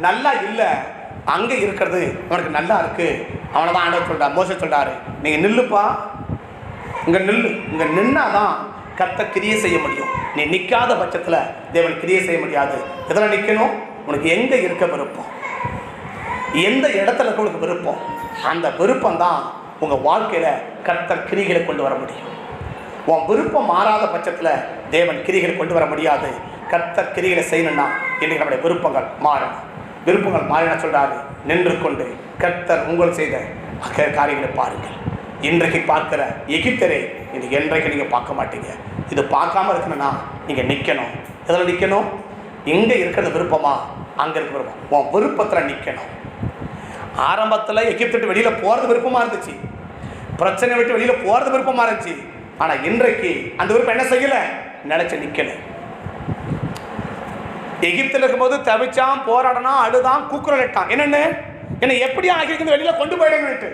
நல்லா இல்லை. அங்கே இருக்கிறது அவனுக்கு நல்லா இருக்கு. அவனை தான் ஆண்டவர் சொல்கிறார், மோசே சொல்கிறாரு, நீங்கள் நில்லுப்பா, இங்கே நில்லு. இங்கே நின்னாதான் கர்த்தர் கிரியை செய்ய முடியும். நீ நிற்காத பட்சத்தில் தேவன் கிரியை செய்ய முடியாது. எதில் நிற்கணும்? உனக்கு எங்கே இருக்க விருப்பம், எந்த இடத்துல இருக்க உனக்கு விருப்பம், அந்த விருப்பம் தான் உங்கள் வாழ்க்கையில் கர்த்தர் கிரிகளை கொண்டு வர முடியும். உன் விருப்பம் மாறாத பட்சத்தில் தேவன் கிரிகளை கொண்டு வர முடியாது. கர்த்தர் கிரிகளை செய்யணும்னா இன்றைக்கு நம்முடைய விருப்பங்கள் மாறணும். விருப்பங்கள் மாறின சொல்கிறாரு, நின்று கொண்டு கர்த்தர் உங்களுக்கு செய்த காரியங்களை பாருங்கள். இன்றைக்கு பார்க்குற எகிப்தரை இன்றைக்கு என்றைக்கு நீங்கள் பார்க்க மாட்டீங்க. இது பார்க்காம இருக்கணும்னா நீங்கள் நிற்கணும். எதில் நிற்கணும்? எங்கே இருக்கிறது விருப்பமா அங்கே இருக்க விருப்பம். உன் விருப்பத்தில் நிற்கணும். ஆரம்பத்தில் எகிப்து விட்டு வெளியில் போகிறது விருப்பமாக இருந்துச்சு, பிரச்சனை விட்டு வெளியில் போகிறது விருப்பமாக இருந்துச்சு. ஆனால் இன்றைக்கு அந்த விருப்பம் என்ன செய்யலை? நினைச்சு நிற்கலை. எகிப்தில் இருக்கும்போது தவிச்சான், போராடனா, அழுதான், கூக்குரலிட்டான். என்னென்னு என்னை எப்படி ஆகிருக்கு வெளியில் கொண்டு போயிடுங்கன்ட்டு.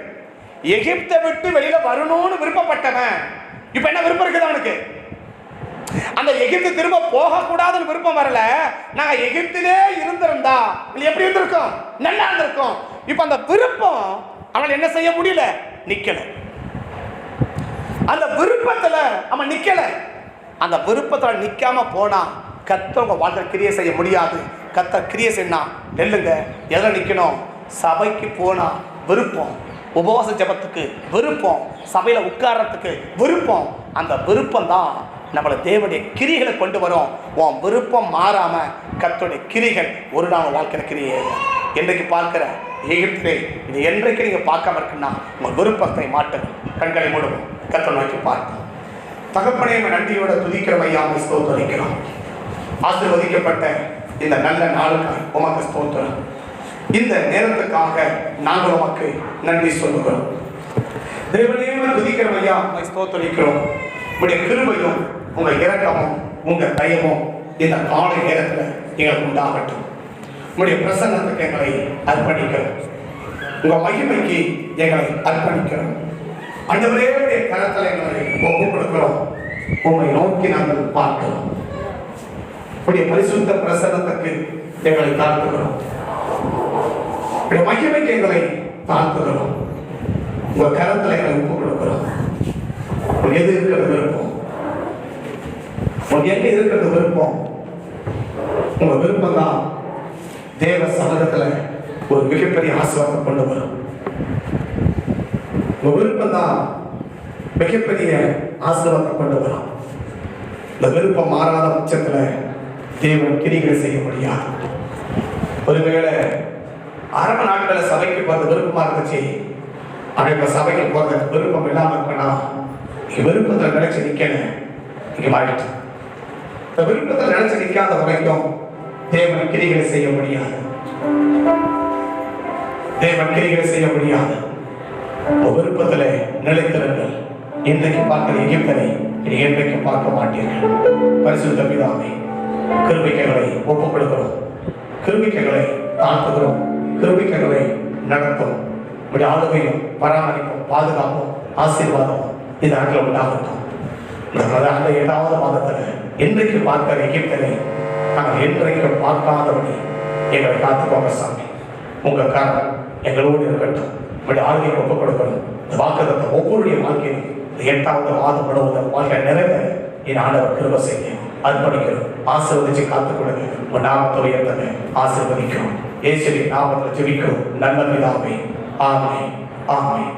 எகிப்தை விட்டு வெளியில் வரணும்னு விருப்பப்பட்டவன் இப்போ என்ன விருப்பம் இருக்குது அவனுக்கு? அந்த எகிப்து திரும்ப போகக்கூடாதுன்னு விருப்பம் வரல. நாங்க எகிப்திலே இருந்திருந்தா எப்படி இருந்திருக்கோம்? நல்லா இருந்திருக்கோம். இப்ப அந்த விருப்பம் அவன் என்ன செய்ய முடியல, நிக்கல. அந்த விருப்பத்துல அவன் நிக்கல. அந்த விருப்பத்துல நிக்காம போனா கர்த்தர் உங்க வாழ்க்கை கிரியை செய்ய முடியாது. கர்த்தர் கிரியை செய்யனா நெல்லுங்க. எதில் நிக்கணும்? சபைக்கு போனா விருப்பம், உபவாச ஜபத்துக்கு விருப்பம், சபையில உட்கார்றதுக்கு விருப்பம். அந்த விருப்பம் தான் நம்மளை தேவனுடைய கிரிகளை கொண்டு வரும். உன் விருப்பம் மாறாம கர்த்தருடைய கிரிகள் ஒரு நாள் வாழ்க்கையில கிரியை என்றைக்கு பார்க்கிற எகிப்திலே இது என்றைக்கு நீங்க பார்க்காம இருக்குன்னா உங்க விருப்பத்தை மாட்டுங்க. கண்களை மூடுவோம், கர்த்தரை நோக்கி பார்ப்போம். தகப்பனே, நன்றியோட துதிக்கிற ஐயாவை ஸ்தோத்திரிக்கிறோம். ஆசீர்வதிக்கப்பட்ட இந்த நல்ல நாளுக்காக உமக்கு ஸ்தோத்திரம். இந்த நேரத்துக்காக நாங்கள் உமக்கு நன்றி சொல்லுகிறோம். தேவனே, துதிக்கிற ஐயா உம்மை ஸ்தோத்திரிக்கிறோம். உங்களுடைய கிருபையும் உங்க இரக்கமும் உங்க தயவும் இந்த காலை நேரத்தில் எங்களுக்கு உண்டாகட்டும். உங்களுடைய பிரசன்னத்துக்கு எங்களை அர்ப்பணிக்கிறோம். உங்க மகிமைக்கு எங்களை அர்ப்பணிக்கிறோம். ஆண்டவரே, கரத்தில் எங்களை ஒப்புக் கொடுக்கிறோம். உண்மை நோக்கி நாங்கள் பார்க்கிறோம். உடைய பரிசுத்த பிரசன்னத்துக்கு எங்களை தாழ்த்துகிறோம். உடைய மகிமைக்கு எங்களை தாழ்த்துகிறோம். உங்க கரத்தில் எங்களை ஒப்புக் கொடுக்கிறோம். எது இருக்கிறது விருப்பம்? எங்க இருக்கிறது விருப்பம்? உங்க விருப்பம் தான் தேவ சமூகத்துல ஒரு மிகப்பெரிய ஆசீர்வாதம் கொண்டு வரும். உங்க விருப்பம் தான் மிகப்பெரிய ஆசீர்வாதம் கொண்டு வரும். இந்த விருப்பம் மாறாத பட்சத்துல தேவன் கிரிகளை செய்ய முடியாது. ஒருவேளை அரபு நாட்களில் சபைக்கு போறது விருப்பமா இருந்துச்சு, ஆனா இப்ப சபைக்கு போறது விருப்பம் இல்லாம இருக்கா? விருப்பத்தில் நினைச்சு நிக்கணும். இங்க மாறிட்டு இந்த விருப்பத்தில் நினைச்சு நிக்காத வரைக்கும் தேவன் கிரிகளை செய்ய முடியாது. தேவன் கிரிகளை செய்ய முடியாது. விருப்பத்துல நிலைத்திருங்கள். இன்றைக்கு பார்க்கிற எகிப்தரை இனி என்றைக்கு பார்க்க மாட்டீர்கள். பரிசுத்த பிதாவே, கிருபைகளை ஒப்புக் கொடுக்கிறோம். கிருபைகளை தாழ்த்துகிறோம். கிருபைகளை நடத்தும். உடைய ஆளுகையும் பராமரிப்பும் பாதுகாப்பும் ஆசீர்வாதமும் இந்த நாட்டில் உண்டாகட்டும். அந்த 7வது மாதத்துல என்றைக்கு பார்க்கிற எகிப்தரை நாங்கள் என்றைக்கு பார்க்காதபடி எங்களை காத்துக்கோங்க சாமி. உங்க காரணம் எங்களோடு இருக்கட்டும். உடைய ஆளுகையை ஒப்புக் கொடுக்கணும். இந்த வாக்குதத்தை ஒவ்வொருடைய வாழ்க்கையிலும் 8வது மாதம் முழுவதும் வாழ்க்கை நிறைவேற என் ஆண்டவர் கிருபை செய்ய அர்ப்பணிக்கிறோம். ஆசீர்வதிச்சு காத்துக் கொடுங்க. உன் நாமத்தை உயர்த்தங்க. ஆசீர்வதிக்கிறோம். இயேசுவின் நாமத்தில் ஜெபிக்கிறோம் நல்ல பிதாவே. ஆமென். ஆமென்.